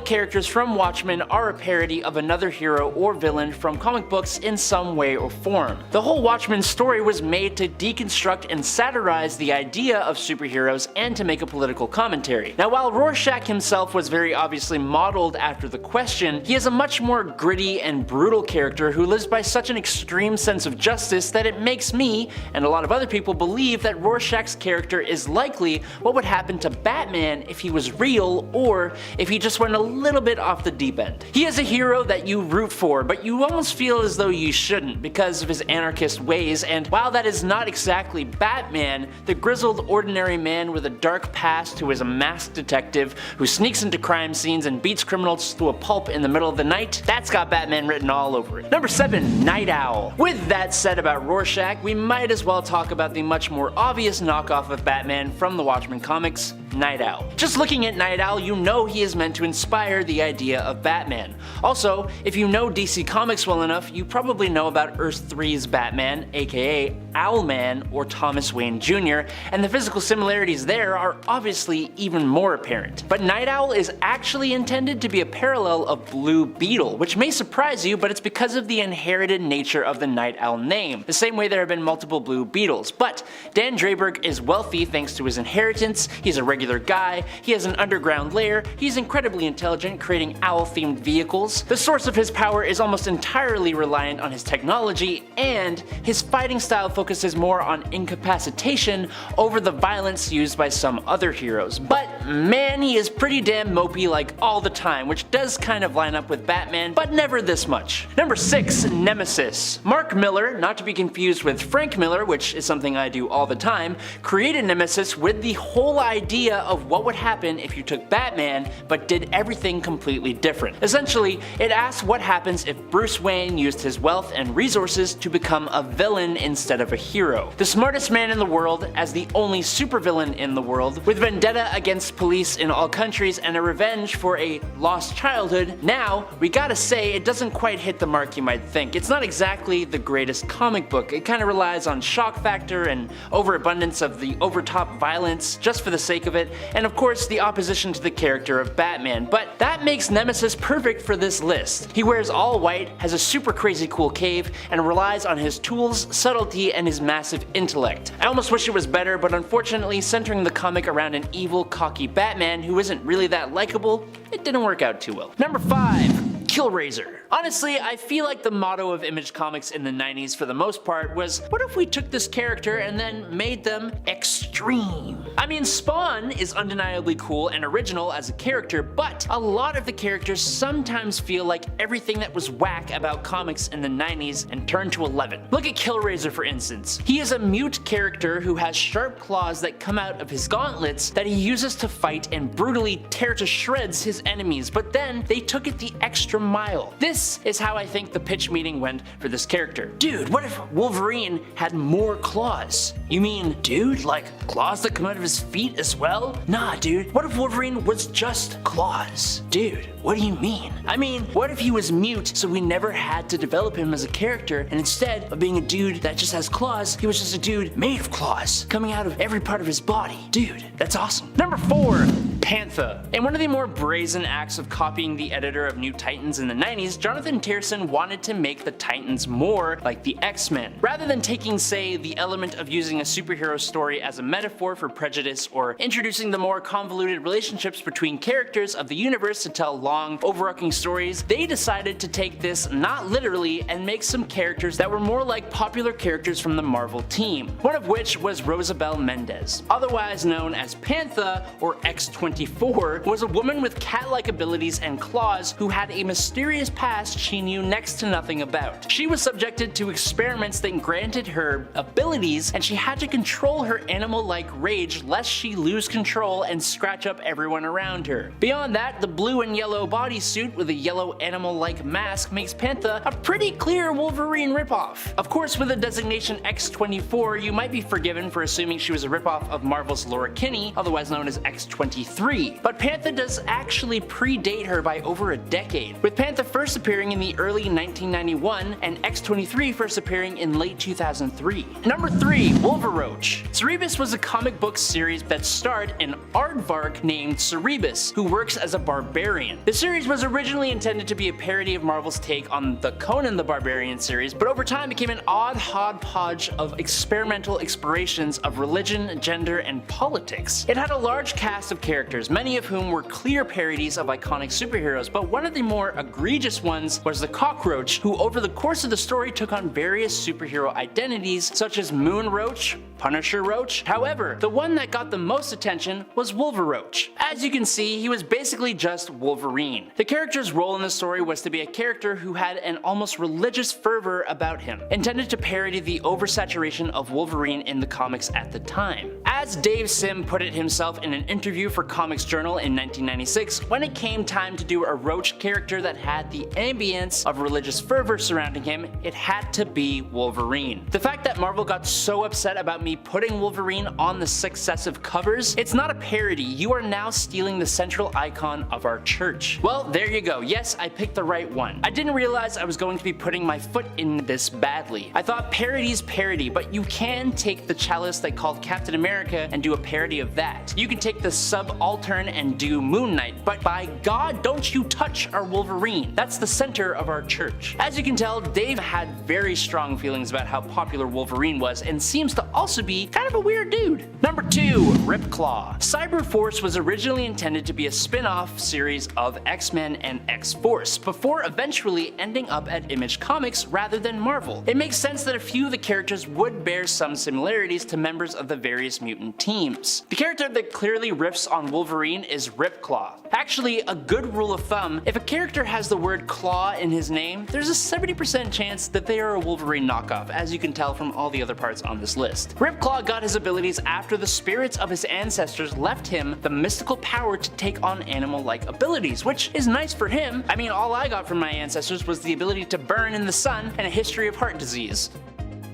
characters from Watchmen are a parody of another hero or villain from comic books in some way or form. The whole Watchmen story was made to deconstruct and satirize the idea of superheroes and to make a political commentary. Now while Rorschach himself was very obviously modeled after the Question, he is a much more gritty and brutal character who lives by such an extreme sense of justice that it makes me, and a lot of other people, believe that Rorschach's character is likely what would happen to Batman if he was real, or if he just went a little bit off the deep end. He is a hero that you root for, but you almost feel as though you shouldn't because of his anarchist ways, and while that is not exactly Batman, the grizzled ordinary man with a dark past who is a masked detective who sneaks into crime scenes and beats criminals to a pulp in the middle of the night, that's got Batman written all over it. Number 7, Nite Owl. With that said about Rorschach, we might as well talk about the much more obvious knockoff of Batman from the Watchmen comics, Nite Owl. Just looking at Nite Owl, you know he is meant to inspire the idea of Batman. Also, if you know DC Comics well enough, you probably know about Earth 3's Batman, aka Owlman or Thomas Wayne Jr., and the physical similarities there are obviously even more apparent. But Nite Owl is actually intended to be a parallel of Blue Beetle, which may surprise you, but it's because of the inherited nature of the Nite Owl name, the same way there have been multiple Blue Beetles. But Dan Drayberg is wealthy thanks to his inheritance, he's a regular guy, he has an underground lair, he's incredibly intelligent, creating owl-themed vehicles. The source of his power is almost entirely reliant on his technology, and his fighting style focuses more on incapacitation over the violence used by some other heroes. But man, he is pretty damn mopey like all the time, which does kind of line up with Batman, but never this much. Number 6, Nemesis. Mark Miller, not to be confused with Frank Miller, which is something I do all the time, created Nemesis with the whole idea of what would happen if you took Batman but did everything completely different. Essentially, it asks what happens if Bruce Wayne used his wealth and resources to become a villain instead of a hero. The smartest man in the world as the only supervillain in the world, with vendetta against police in all countries and a revenge for a lost childhood. Now, we gotta say it doesn't quite hit the mark you might think. It's not exactly the greatest comic book. It kinda relies on shock factor and overabundance of the overtop violence just for the sake of it, and of course the opposition to the character of Batman. But that makes Nemesis perfect for this list. He wears all white, has a super crazy cool cave, and relies on his tools, subtlety, and his massive intellect. I almost wish it was better, but unfortunately centering the comic around an evil, cocky Batman who isn't really that likable, it didn't work out too well. Number 5. Killrazer. Honestly, I feel like the motto of Image Comics in the 90s for the most part was, what if we took this character and then made them extreme? I mean, Spawn is undeniably cool and original as a character, but a lot of the characters sometimes feel like everything that was whack about comics in the 90s and turned to 11. Look at Killrazer for instance. He is a mute character who has sharp claws that come out of his gauntlets that he uses to fight and brutally tear to shreds his enemies, but then they took it the extra mile. This is how I think the pitch meeting went for this character. Dude, what if Wolverine had more claws? You mean, dude, like claws that come out of his feet as well? Nah, dude, what if Wolverine was just claws? Dude, what do you mean? I mean, what if he was mute so we never had to develop him as a character, and instead of being a dude that just has claws, he was just a dude made of claws, coming out of every part of his body? Dude, that's awesome. Number 4. Pantha. In one of the more brazen acts of copying the editor of New Titans in the 90s, Jonathan Tierson wanted to make the Titans more like the X-Men. Rather than taking, say, the element of using a superhero story as a metaphor for prejudice or introducing the more convoluted relationships between characters of the universe to tell long, overarching stories, they decided to take this not literally and make some characters that were more like popular characters from the Marvel team, one of which was Rosabelle Mendez. Otherwise known as Pantha, or X-24, was a woman with cat-like abilities and claws who had a mysterious past she knew next to nothing about. She was subjected to experiments that granted her abilities, and she had to control her animal-like rage lest she lose control and scratch up everyone around her. Beyond that, the blue and yellow bodysuit with a yellow animal-like mask makes Pantha a pretty clear Wolverine ripoff. Of course, with the designation X-24, you might be forgiven for assuming she was a ripoff of Marvel's Laura Kinney, otherwise known as X-23. But Pantha does actually predate her by over a decade, with Pantha first appearing in the early 1991 and X-23 first appearing in late 2003. Number 3. Wolveroach. Cerebus was a comic book series that starred an aardvark named Cerebus, who works as a barbarian. The series was originally intended to be a parody of Marvel's take on the Conan the Barbarian series, but over time became an odd hodgepodge of experimental explorations of religion, gender, and politics. It had a large cast of characters, many of whom were clear parodies of iconic superheroes, but one of the more egregious ones was the Cockroach, who over the course of the story took on various superhero identities such as Moonroach, Punisher Roach. However, the one that got the most attention was Wolveroach. As you can see, he was basically just Wolverine. The character's role in the story was to be a character who had an almost religious fervor about him, intended to parody the oversaturation of Wolverine in the comics at the time. As Dave Sim put it himself in an interview for Comics Journal in 1996, when it came time to do a Roach character that had the ambience of religious fervor surrounding him, it had to be Wolverine. The fact that Marvel got so upset about me putting Wolverine on the successive covers, it's not a parody, you are now stealing the central icon of our church. Well, there you go, yes, I picked the right one. I didn't realize I was going to be putting my foot in this badly. I thought parody's parody, but you can take the chalice they called Captain America and do a parody of that. You can take the subaltern and do Moon Knight, but by God, don't you touch our Wolverine. That's the center of our church. As you can tell, Dave had very strong feelings about how popular Wolverine was and seems to also be kind of a weird dude. Number 2, Ripclaw. CyberForce was originally intended to be a spin-off series of X-Men and X-Force, before eventually ending up at Image Comics rather than Marvel. It makes sense that a few of the characters would bear some similarities to members of the various mutant teams. The character that clearly riffs on Wolverine is Ripclaw. Actually, a good rule of thumb, if a character has the word claw in his name, there's a 70% chance that they are a Wolverine knockoff, as you can tell from all the other parts on this list. Ripclaw got his abilities after the spirits of his ancestors left him the mystical power to take on animal-like abilities, which is nice for him. I mean, all I got from my ancestors was the ability to burn in the sun and a history of heart disease.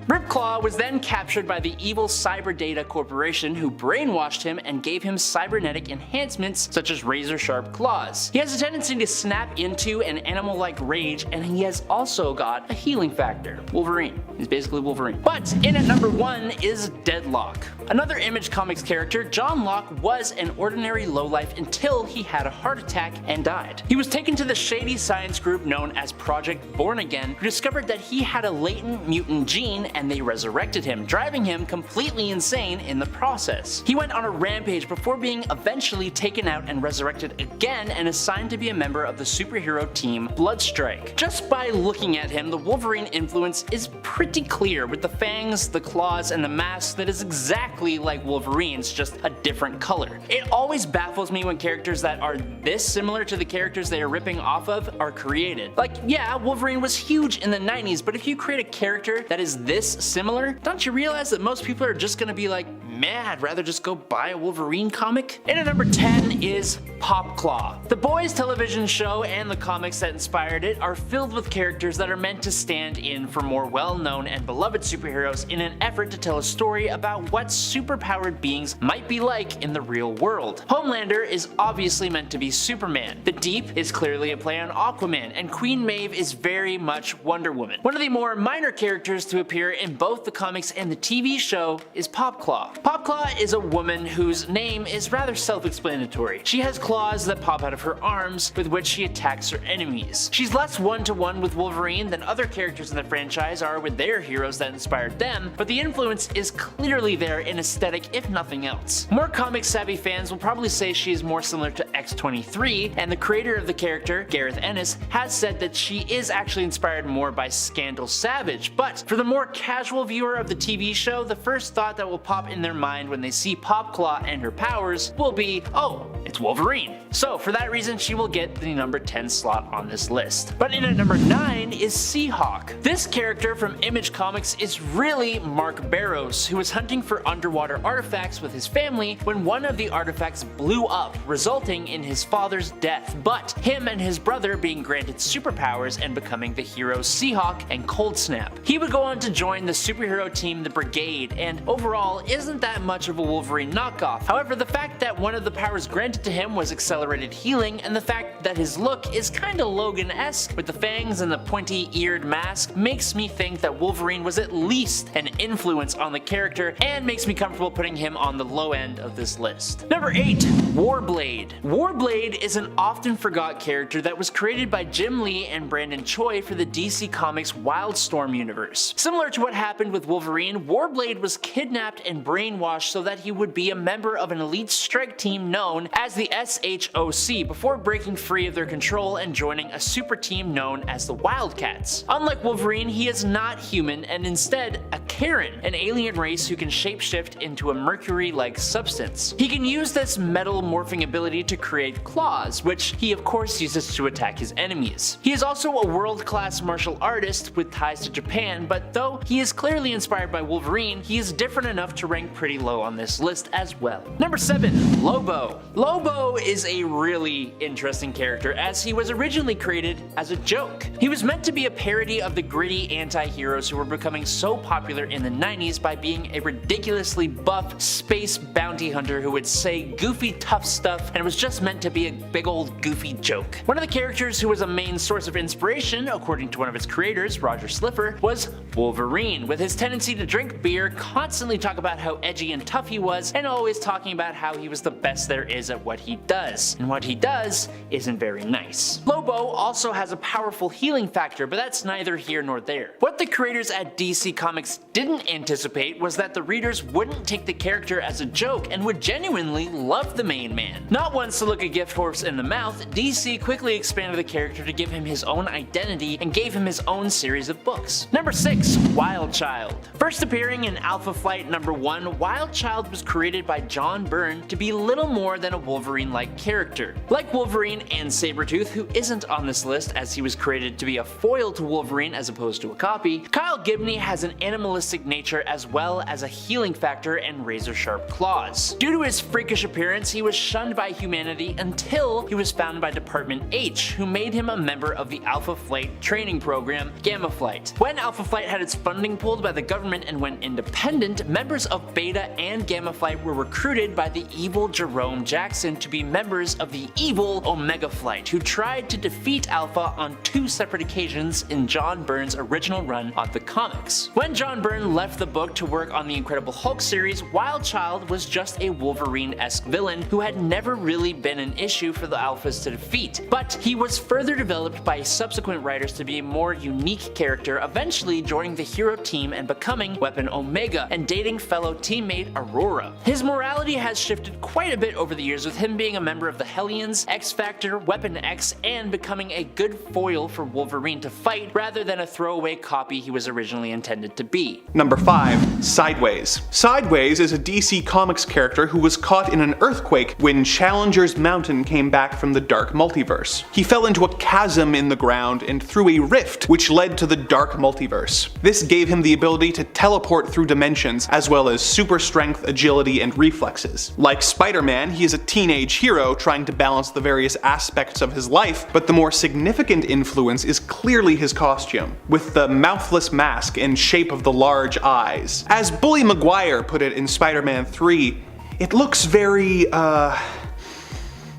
Ripclaw was then captured by the evil Cyberdata Corporation, who brainwashed him and gave him cybernetic enhancements such as razor-sharp claws. He has a tendency to snap into an animal-like rage, and he has also got a healing factor. Wolverine. He's basically Wolverine. But in at number 1 is Deadlock. Another Image Comics character, John Locke was an ordinary lowlife until he had a heart attack and died. He was taken to the shady science group known as Project Born Again, who discovered that he had a latent mutant gene, and they resurrected him, driving him completely insane in the process. He went on a rampage before being eventually taken out and resurrected again and assigned to be a member of the superhero team Bloodstrike. Just by looking at him, the Wolverine influence is pretty clear, with the fangs, the claws, and the mask that is exactly like Wolverine's, just a different color. It always baffles me when characters that are this similar to the characters they are ripping off of are created. Like, yeah, Wolverine was huge in the 90s, but if you create a character that is this similar, don't you realize that most people are just gonna be like, man, I'd rather just go buy a Wolverine comic? And at number 10 is PopClaw. The Boys television show and the comics that inspired it are filled with characters that are meant to stand in for more well-known and beloved superheroes in an effort to tell a story about what superpowered beings might be like in the real world. Homelander is obviously meant to be Superman. The Deep is clearly a play on Aquaman, and Queen Maeve is very much Wonder Woman. One of the more minor characters to appear in both the comics and the TV show is PopClaw. PopClaw is a woman whose name is rather self-explanatory. She has claws that pop out of her arms with which she attacks her enemies. She's less one-to-one with Wolverine than other characters in the franchise are with their heroes that inspired them, but the influence is clearly there in aesthetic if nothing else. More comic-savvy fans will probably say she is more similar to X-23, and the creator of the character, Gareth Ennis, has said that she is actually inspired more by Scandal Savage, but for the more casual viewer of the TV show, the first thought that will pop in their mind when they see PopClaw and her powers will be, oh, it's Wolverine. So for that reason, she will get the number 10 slot on this list. But in at number 9 is Seahawk. This character from Image Comics is really Mark Barrows, who was hunting for underwater artifacts with his family when one of the artifacts blew up, resulting in his father's death, but him and his brother being granted superpowers and becoming the heroes Seahawk and Cold Snap. He would go on to join the superhero team The Brigade, and overall isn't that much of a Wolverine knockoff. However, the fact that one of the powers granted to him was accelerated healing, and the fact that his look is kinda Logan-esque with the fangs and the pointy-eared mask makes me think that Wolverine was at least an influence on the character, and makes me comfortable putting him on the low end of this list. Number 8, Warblade. Warblade is an often forgot character that was created by Jim Lee and Brandon Choi for the DC Comics Wildstorm universe. Similar to what happened with Wolverine, Warblade was kidnapped and brainwashed brainwashed so that he would be a member of an elite strike team known as the SHOC before breaking free of their control and joining a super team known as the WildCats. Unlike Wolverine, he is not human and instead a Karen, an alien race who can shapeshift into a mercury-like substance. He can use this metal morphing ability to create claws, which he of course uses to attack his enemies. He is also a world-class martial artist with ties to Japan, but though he is clearly inspired by Wolverine, he is different enough to rank pretty low on this list as well. Number 7. Lobo. Lobo is a really interesting character as he was originally created as a joke. He was meant to be a parody of the gritty anti-heroes who were becoming so popular in the 90s by being a ridiculously buff space bounty hunter who would say goofy tough stuff and was just meant to be a big old goofy joke. One of the characters who was a main source of inspiration, according to one of its creators, Roger Slipher, was Wolverine, with his tendency to drink beer, constantly talk about how edgy and tough he was, and always talking about how he was the best there is at what he does. And what he does isn't very nice. Lobo also has a powerful healing factor, but that's neither here nor there. What the creators at DC Comics didn't anticipate was that the readers wouldn't take the character as a joke and would genuinely love the main man. Not once to look a gift horse in the mouth, DC quickly expanded the character to give him his own identity and gave him his own series of books. Number 6. Wild Child. First appearing in Alpha Flight number 1, Wild Child was created by John Byrne to be little more than a Wolverine-like character. Like Wolverine and Sabretooth, who isn't on this list as he was created to be a foil to Wolverine as opposed to a copy, Kyle Gibney has an animalistic nature as well as a healing factor and razor-sharp claws. Due to his freakish appearance, he was shunned by humanity until he was found by Department H, who made him a member of the Alpha Flight training program, Gamma Flight. When Alpha Flight had its funding pulled by the government and went independent, members of Beta and Gamma Flight were recruited by the evil Jerome Jackson to be members of the evil Omega Flight, who tried to defeat Alpha on 2 separate occasions in John Byrne's original run on the comics. When John Byrne left the book to work on the Incredible Hulk series, Wild Child was just a Wolverine-esque villain who had never really been an issue for the Alphas to defeat, but he was further developed by subsequent writers to be a more unique character, eventually joining the hero team and becoming Weapon Omega and dating fellow teammate Aurora. His morality has shifted quite a bit over the years, with him being a member of the Hellions, X-Factor, Weapon X, and becoming a good foil for Wolverine to fight rather than a throwaway copy he was originally intended to be. Number 5. Sideways. Sideways is a DC Comics character who was caught in an earthquake when Challenger's Mountain came back from the Dark Multiverse. He fell into a chasm in the ground and through a rift which led to the Dark Multiverse. This gave him the ability to teleport through dimensions, as well as super strength, agility, and reflexes. Like Spider-Man, he is a teenage hero trying to balance the various aspects of his life, but the more significant influence is clearly his costume, with the mouthless mask and shape of the large eyes. As Bully Maguire put it in Spider-Man 3, it looks very,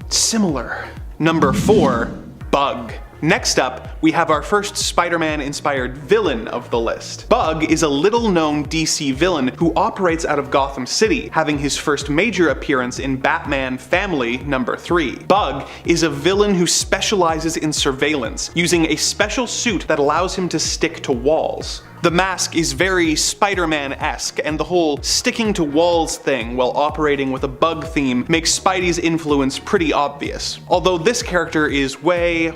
similar. Number 4. Bug. Next up, we have our first Spider-Man inspired villain of the list. Bug is a little-known DC villain who operates out of Gotham City, having his first major appearance in Batman Family number 3. Bug is a villain who specializes in surveillance, using a special suit that allows him to stick to walls. The mask is very Spider-Man-esque, and the whole sticking to walls thing while operating with a bug theme makes Spidey's influence pretty obvious. Although this character is way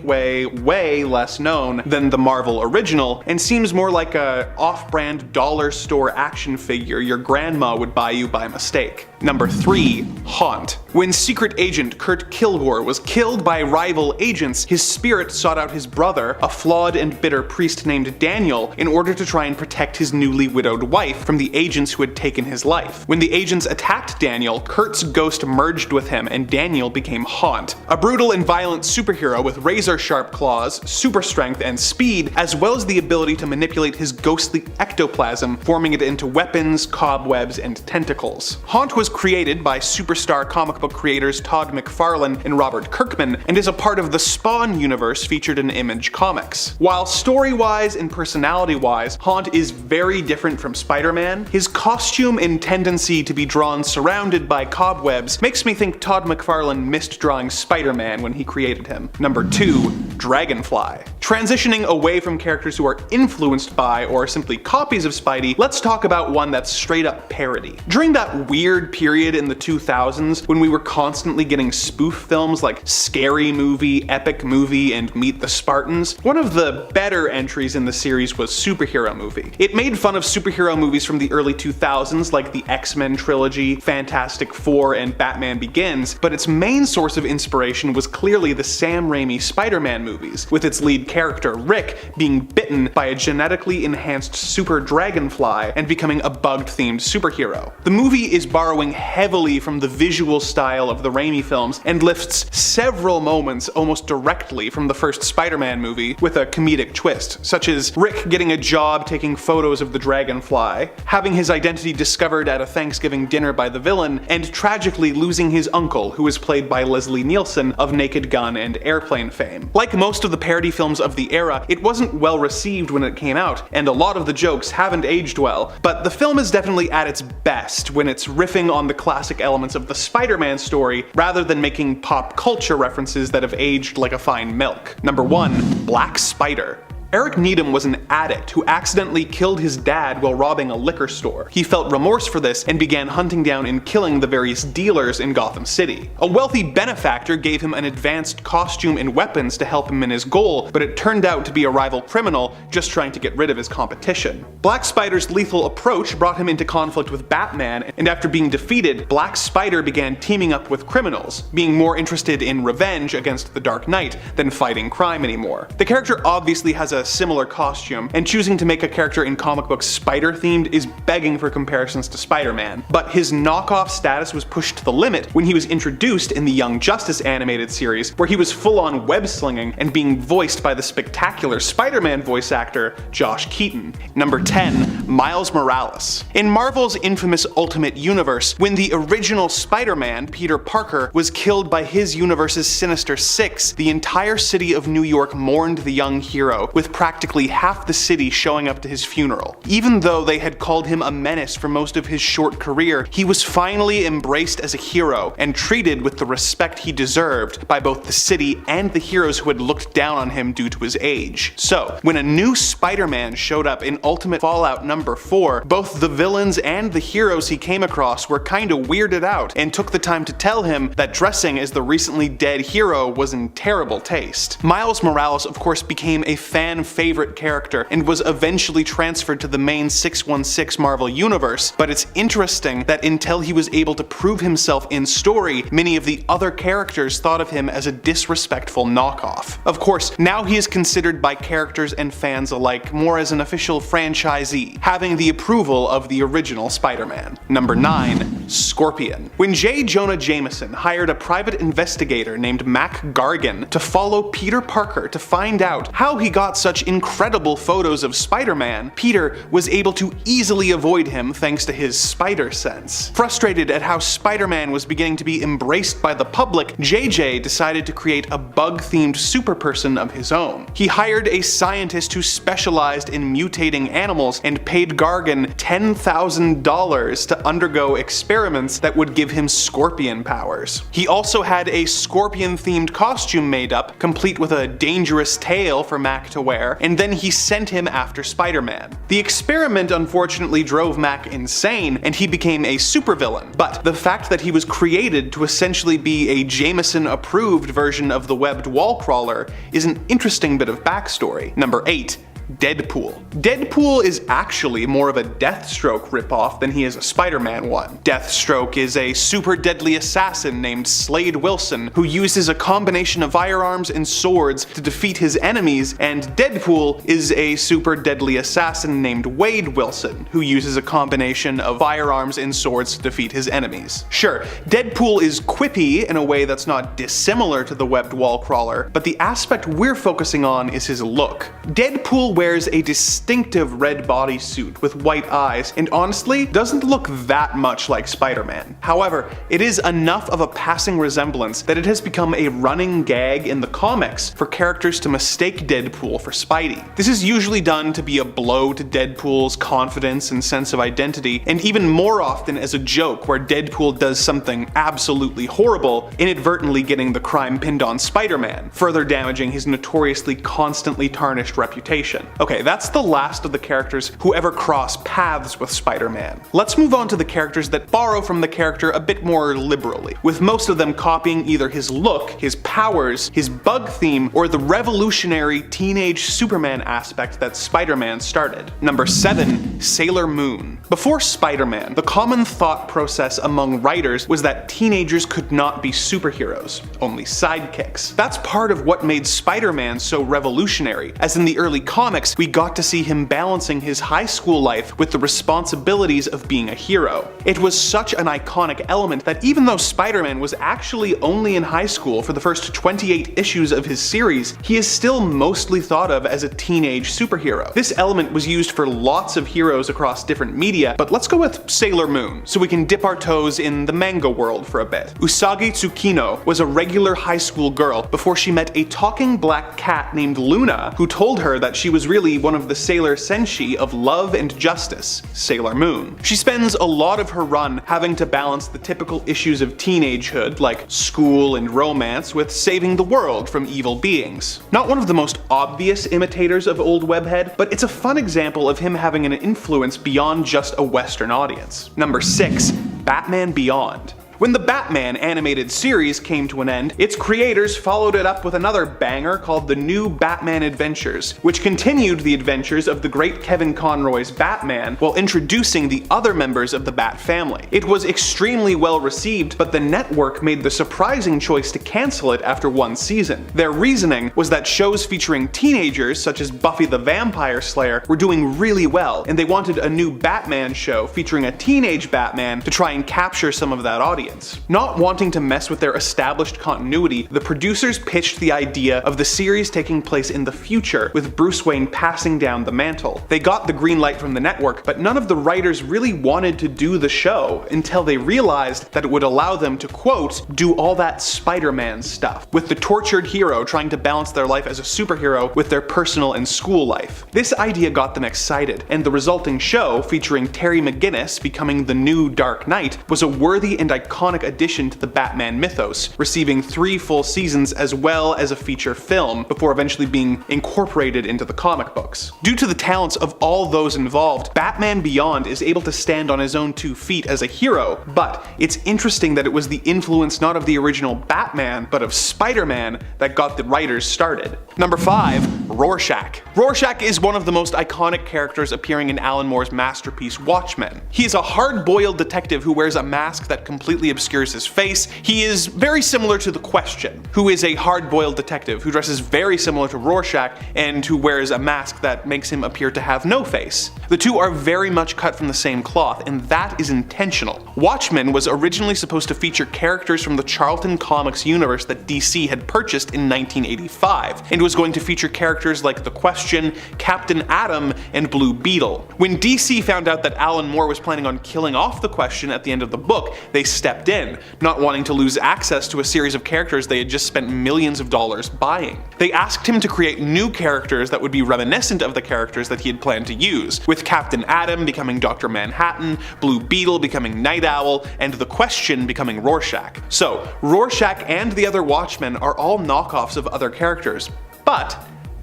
less known than the Marvel original, and seems more like a off-brand dollar store action figure your grandma would buy you by mistake. Number 3. Haunt. When Secret Agent Kurt Kilgore was killed by rival agents, his spirit sought out his brother, a flawed and bitter priest named Daniel, in order to try and protect his newly widowed wife from the agents who had taken his life. When the agents attacked Daniel, Kurt's ghost merged with him and Daniel became Haunt, a brutal and violent superhero with razor-sharp claws, super strength, and speed, as well as the ability to manipulate his ghostly ectoplasm, forming it into weapons, cobwebs, and tentacles. Haunt was created by superstar comic book creators Todd McFarlane and Robert Kirkman, and is a part of the Spawn universe featured in Image Comics. While story-wise and personality-wise, Haunt is very different from Spider-Man, his costume and tendency to be drawn surrounded by cobwebs makes me think Todd McFarlane missed drawing Spider-Man when he created him. Number 2. Dragonfly. Transitioning away from characters who are influenced by or simply copies of Spidey, let's talk about one that's straight up parody. During that weird period in the 2000s when we were constantly getting spoof films like Scary Movie, Epic Movie, and Meet the Spartans, one of the better entries in the series was Superhero Movie. It made fun of superhero movies from the early 2000s like the X-Men trilogy, Fantastic Four, and Batman Begins, but its main source of inspiration was clearly the Sam Raimi Spider-Man movies, with its lead character Rick being bitten by a genetically enhanced super dragonfly and becoming a bug-themed superhero. The movie is borrowing heavily from the visual style of the Raimi films and lifts several moments almost directly from the first Spider-Man movie with a comedic twist, such as Rick getting a job taking photos of the dragonfly, having his identity discovered at a Thanksgiving dinner by the villain, and tragically losing his uncle, who is played by Leslie Nielsen of Naked Gun and Airplane fame. Like most of the parody films of the era, it wasn't well received when it came out, and a lot of the jokes haven't aged well, but the film is definitely at its best when it's riffing on the classic elements of the Spider-Man story rather than making pop culture references that have aged like a fine milk. Number 1. Black Spider. Eric Needham was an addict who accidentally killed his dad while robbing a liquor store. He felt remorse for this and began hunting down and killing the various dealers in Gotham City. A wealthy benefactor gave him an advanced costume and weapons to help him in his goal, but it turned out to be a rival criminal just trying to get rid of his competition. Black Spider's lethal approach brought him into conflict with Batman, and after being defeated, Black Spider began teaming up with criminals, being more interested in revenge against the Dark Knight than fighting crime anymore. The character obviously has a similar costume, and choosing to make a character in comic books spider-themed is begging for comparisons to Spider-Man, but his knockoff status was pushed to the limit when he was introduced in the Young Justice animated series, where he was full-on web-slinging and being voiced by the spectacular Spider-Man voice actor Josh Keaton. Number 10. Miles Morales. In Marvel's infamous Ultimate Universe, when the original Spider-Man, Peter Parker, was killed by his universe's Sinister Six, the entire city of New York mourned the young hero, with practically half the city showing up to his funeral. Even though they had called him a menace for most of his short career, he was finally embraced as a hero and treated with the respect he deserved by both the city and the heroes who had looked down on him due to his age. So, when a new Spider-Man showed up in Ultimate Fallout number 4, both the villains and the heroes he came across were kinda weirded out and took the time to tell him that dressing as the recently dead hero was in terrible taste. Miles Morales of course became a fan favorite character and was eventually transferred to the main 616 Marvel universe, but it's interesting that until he was able to prove himself in story, many of the other characters thought of him as a disrespectful knockoff. Of course, now he is considered by characters and fans alike more as an official franchisee, having the approval of the original Spider-Man. Number 9. Scorpion. When J. Jonah Jameson hired a private investigator named Mac Gargan to follow Peter Parker to find out how he got such incredible photos of Spider-Man, Peter was able to easily avoid him thanks to his spider sense. Frustrated at how Spider-Man was beginning to be embraced by the public, JJ decided to create a bug-themed superperson of his own. He hired a scientist who specialized in mutating animals and paid Gargan $10,000 to undergo experiments that would give him scorpion powers. He also had a scorpion-themed costume made up, complete with a dangerous tail for Mac to wear, and then he sent him after Spider-Man. The experiment unfortunately drove Mac insane, and he became a supervillain, but the fact that he was created to essentially be a Jameson-approved version of the webbed wall crawler is an interesting bit of backstory. Number 8. Deadpool. Deadpool is actually more of a Deathstroke ripoff than he is a Spider-Man one. Deathstroke is a super deadly assassin named Slade Wilson who uses a combination of firearms and swords to defeat his enemies, and Deadpool is a super deadly assassin named Wade Wilson who uses a combination of firearms and swords to defeat his enemies. Sure, Deadpool is quippy in a way that's not dissimilar to the webbed wall crawler, but the aspect we're focusing on is his look. Deadpool wears a distinctive red bodysuit with white eyes and honestly doesn't look that much like Spider-Man. However, it is enough of a passing resemblance that it has become a running gag in the comics for characters to mistake Deadpool for Spidey. This is usually done to be a blow to Deadpool's confidence and sense of identity, and even more often as a joke where Deadpool does something absolutely horrible, inadvertently getting the crime pinned on Spider-Man, further damaging his notoriously constantly tarnished reputation. Okay, that's the last of the characters who ever cross paths with Spider-Man. Let's move on to the characters that borrow from the character a bit more liberally, with most of them copying either his look, his powers, his bug theme, or the revolutionary teenage Superman aspect that Spider-Man started. Number 7. Sailor Moon. Before Spider-Man, the common thought process among writers was that teenagers could not be superheroes, only sidekicks. That's part of what made Spider-Man so revolutionary, as in the early comics we got to see him balancing his high school life with the responsibilities of being a hero. It was such an iconic element that even though Spider-Man was actually only in high school for the first 28 issues of his series, he is still mostly thought of as a teenage superhero. This element was used for lots of heroes across different media, but let's go with Sailor Moon, so we can dip our toes in the manga world for a bit. Usagi Tsukino was a regular high school girl before she met a talking black cat named Luna, who told her that she was really one of the Sailor Senshi of love and justice, Sailor Moon. She spends a lot of her run having to balance the typical issues of teenagehood, like school and romance, with saving the world from evil beings. Not one of the most obvious imitators of old Webhead, but it's a fun example of him having an influence beyond just a Western audience. Number 6. Batman Beyond. When the Batman animated series came to an end, its creators followed it up with another banger called The New Batman Adventures, which continued the adventures of the great Kevin Conroy's Batman while introducing the other members of the Bat family. It was extremely well received, but the network made the surprising choice to cancel it after one season. Their reasoning was that shows featuring teenagers, such as Buffy the Vampire Slayer, were doing really well, and they wanted a new Batman show featuring a teenage Batman to try and capture some of that audience. Not wanting to mess with their established continuity, the producers pitched the idea of the series taking place in the future, with Bruce Wayne passing down the mantle. They got the green light from the network, but none of the writers really wanted to do the show until they realized that it would allow them to, quote, do all that Spider-Man stuff, with the tortured hero trying to balance their life as a superhero with their personal and school life. This idea got them excited, and the resulting show, featuring Terry McGinnis becoming the new Dark Knight, was a worthy and iconic addition to the Batman mythos, receiving 3 full seasons as well as a feature film, before eventually being incorporated into the comic books. Due to the talents of all those involved, Batman Beyond is able to stand on his own 2 feet as a hero, but it's interesting that it was the influence not of the original Batman, but of Spider-Man that got the writers started. Number 5. Rorschach. Rorschach is one of the most iconic characters appearing in Alan Moore's masterpiece Watchmen. He is a hard-boiled detective who wears a mask that completely obscures his face. He is very similar to The Question, who is a hard-boiled detective who dresses very similar to Rorschach and who wears a mask that makes him appear to have no face. The two are very much cut from the same cloth, and that is intentional. Watchmen was originally supposed to feature characters from the Charlton Comics universe that DC had purchased in 1985, and was going to feature characters like The Question, Captain Atom, and Blue Beetle. When DC found out that Alan Moore was planning on killing off The Question at the end of the book, they stepped in, not wanting to lose access to a series of characters they had just spent millions of dollars buying. They asked him to create new characters that would be reminiscent of the characters that he had planned to use, with Captain Atom becoming Dr. Manhattan, Blue Beetle becoming Nite Owl, and The Question becoming Rorschach. So, Rorschach and the other Watchmen are all knockoffs of other characters, but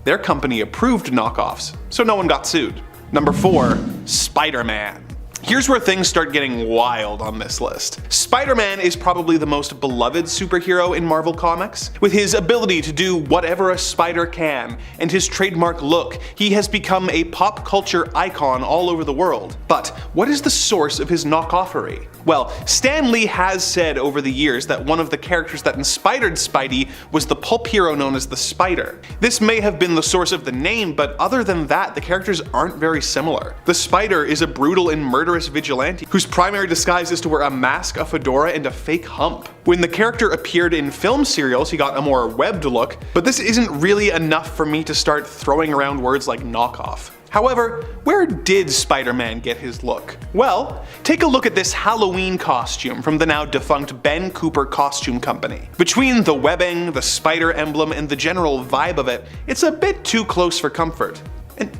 their company approved knockoffs, so no one got sued. Number 4. Spider-Man. Here's where things start getting wild on this list. Spider-Man is probably the most beloved superhero in Marvel Comics. With his ability to do whatever a spider can, and his trademark look, he has become a pop culture icon all over the world. But what is the source of his knockoffery? Well, Stan Lee has said over the years that one of the characters that inspired Spidey was the pulp hero known as the Spider. This may have been the source of the name, but other than that, the characters aren't very similar. The Spider is a brutal and murderous murderous vigilante whose primary disguise is to wear a mask, a fedora, and a fake hump. When the character appeared in film serials, he got a more webbed look, but this isn't really enough for me to start throwing around words like knockoff. However, where did Spider-Man get his look? Well, take a look at this Halloween costume from the now defunct Ben Cooper Costume Company. Between the webbing, the spider emblem, and the general vibe of it, it's a bit too close for comfort. And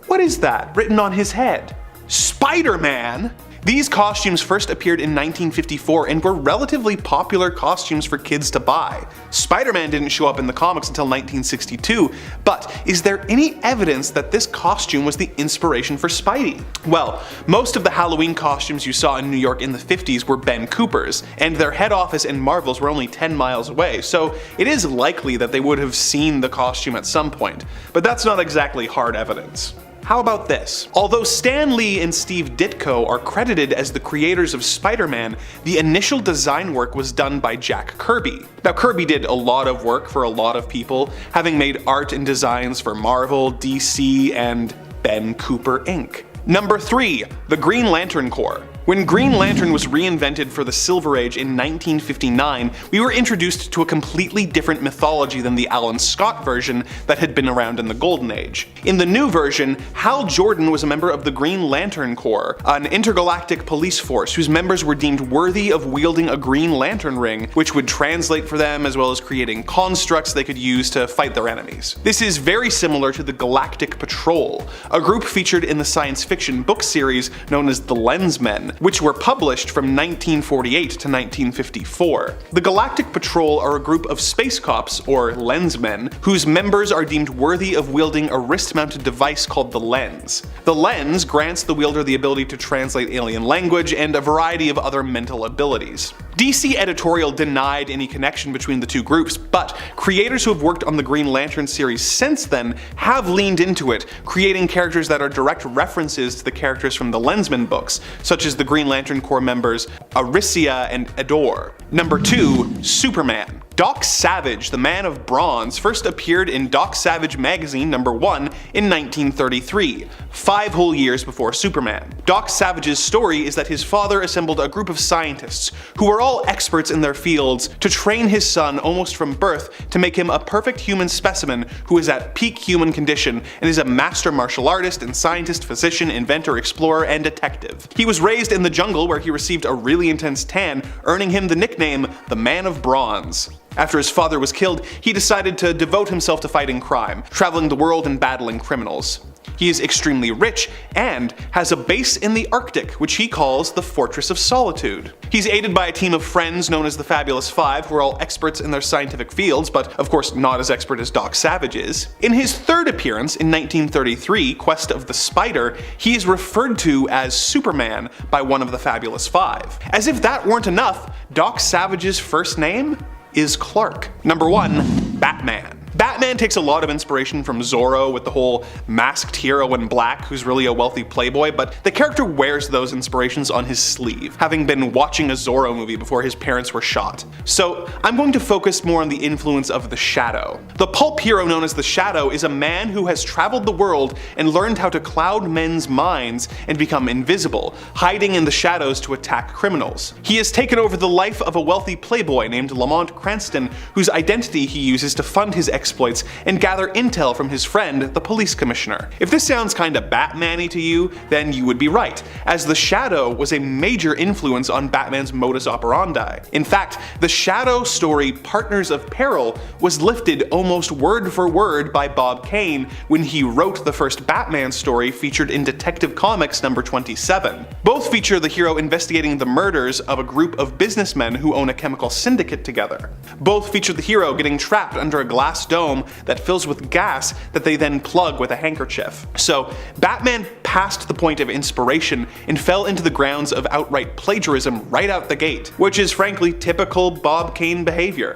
what is that written on his head? Spider-Man? These costumes first appeared in 1954 and were relatively popular costumes for kids to buy. Spider-Man didn't show up in the comics until 1962, but is there any evidence that this costume was the inspiration for Spidey? Well, most of the Halloween costumes you saw in New York in the 50s were Ben Cooper's, and their head office in Marvel's were only 10 miles away, so it is likely that they would have seen the costume at some point, but that's not exactly hard evidence. How about this? Although Stan Lee and Steve Ditko are credited as the creators of Spider-Man, the initial design work was done by Jack Kirby. Now Kirby did a lot of work for a lot of people, having made art and designs for Marvel, DC, and Ben Cooper Inc. Number 3. The Green Lantern Corps. When Green Lantern was reinvented for the Silver Age in 1959, we were introduced to a completely different mythology than the Alan Scott version that had been around in the Golden Age. In the new version, Hal Jordan was a member of the Green Lantern Corps, an intergalactic police force whose members were deemed worthy of wielding a Green Lantern ring, which would translate for them as well as creating constructs they could use to fight their enemies. This is very similar to the Galactic Patrol, a group featured in the science fiction book series known as the Lensmen, which were published from 1948 to 1954. The Galactic Patrol are a group of space cops, or lensmen, whose members are deemed worthy of wielding a wrist-mounted device called the lens. The lens grants the wielder the ability to translate alien language and a variety of other mental abilities. DC editorial denied any connection between the two groups, but creators who have worked on the Green Lantern series since then have leaned into it, creating characters that are direct references to the characters from the Lensman books, such as the Green Lantern Corps members Aricia and Ador. Number 2. Superman. Doc Savage, the Man of Bronze, first appeared in Doc Savage Magazine number 1 in 1933, 5 whole years before Superman. Doc Savage's story is that his father assembled a group of scientists who were all experts in their fields to train his son almost from birth to make him a perfect human specimen who is at peak human condition and is a master martial artist and scientist, physician, inventor, explorer, and detective. He was raised in the jungle where he received a really intense tan, earning him the nickname the Man of Bronze. After his father was killed, he decided to devote himself to fighting crime, traveling the world and battling criminals. He is extremely rich and has a base in the Arctic, which he calls the Fortress of Solitude. He's aided by a team of friends known as the Fabulous Five, who are all experts in their scientific fields, but of course not as expert as Doc Savage is. In his third appearance in 1933, Quest of the Spider, he is referred to as Superman by one of the Fabulous Five. As if that weren't enough, Doc Savage's first name is Clark. Number 1. Batman. Batman takes a lot of inspiration from Zorro with the whole masked hero in black who's really a wealthy playboy, but the character wears those inspirations on his sleeve, having been watching a Zorro movie before his parents were shot. So I'm going to focus more on the influence of the Shadow. The pulp hero known as the Shadow is a man who has traveled the world and learned how to cloud men's minds and become invisible, hiding in the shadows to attack criminals. He has taken over the life of a wealthy playboy named Lamont Cranston, whose identity he uses to fund his exploits and gather intel from his friend, the police commissioner. If this sounds kinda Batman-y to you, then you would be right, as the Shadow was a major influence on Batman's modus operandi. In fact, the Shadow story Partners of Peril was lifted almost word for word by Bob Kane when he wrote the first Batman story featured in Detective Comics number 27. Both feature the hero investigating the murders of a group of businessmen who own a chemical syndicate together. Both feature the hero getting trapped under a glass dome that fills with gas that they then plug with a handkerchief. So Batman passed the point of inspiration and fell into the grounds of outright plagiarism right out the gate, which is frankly typical Bob Kane behavior.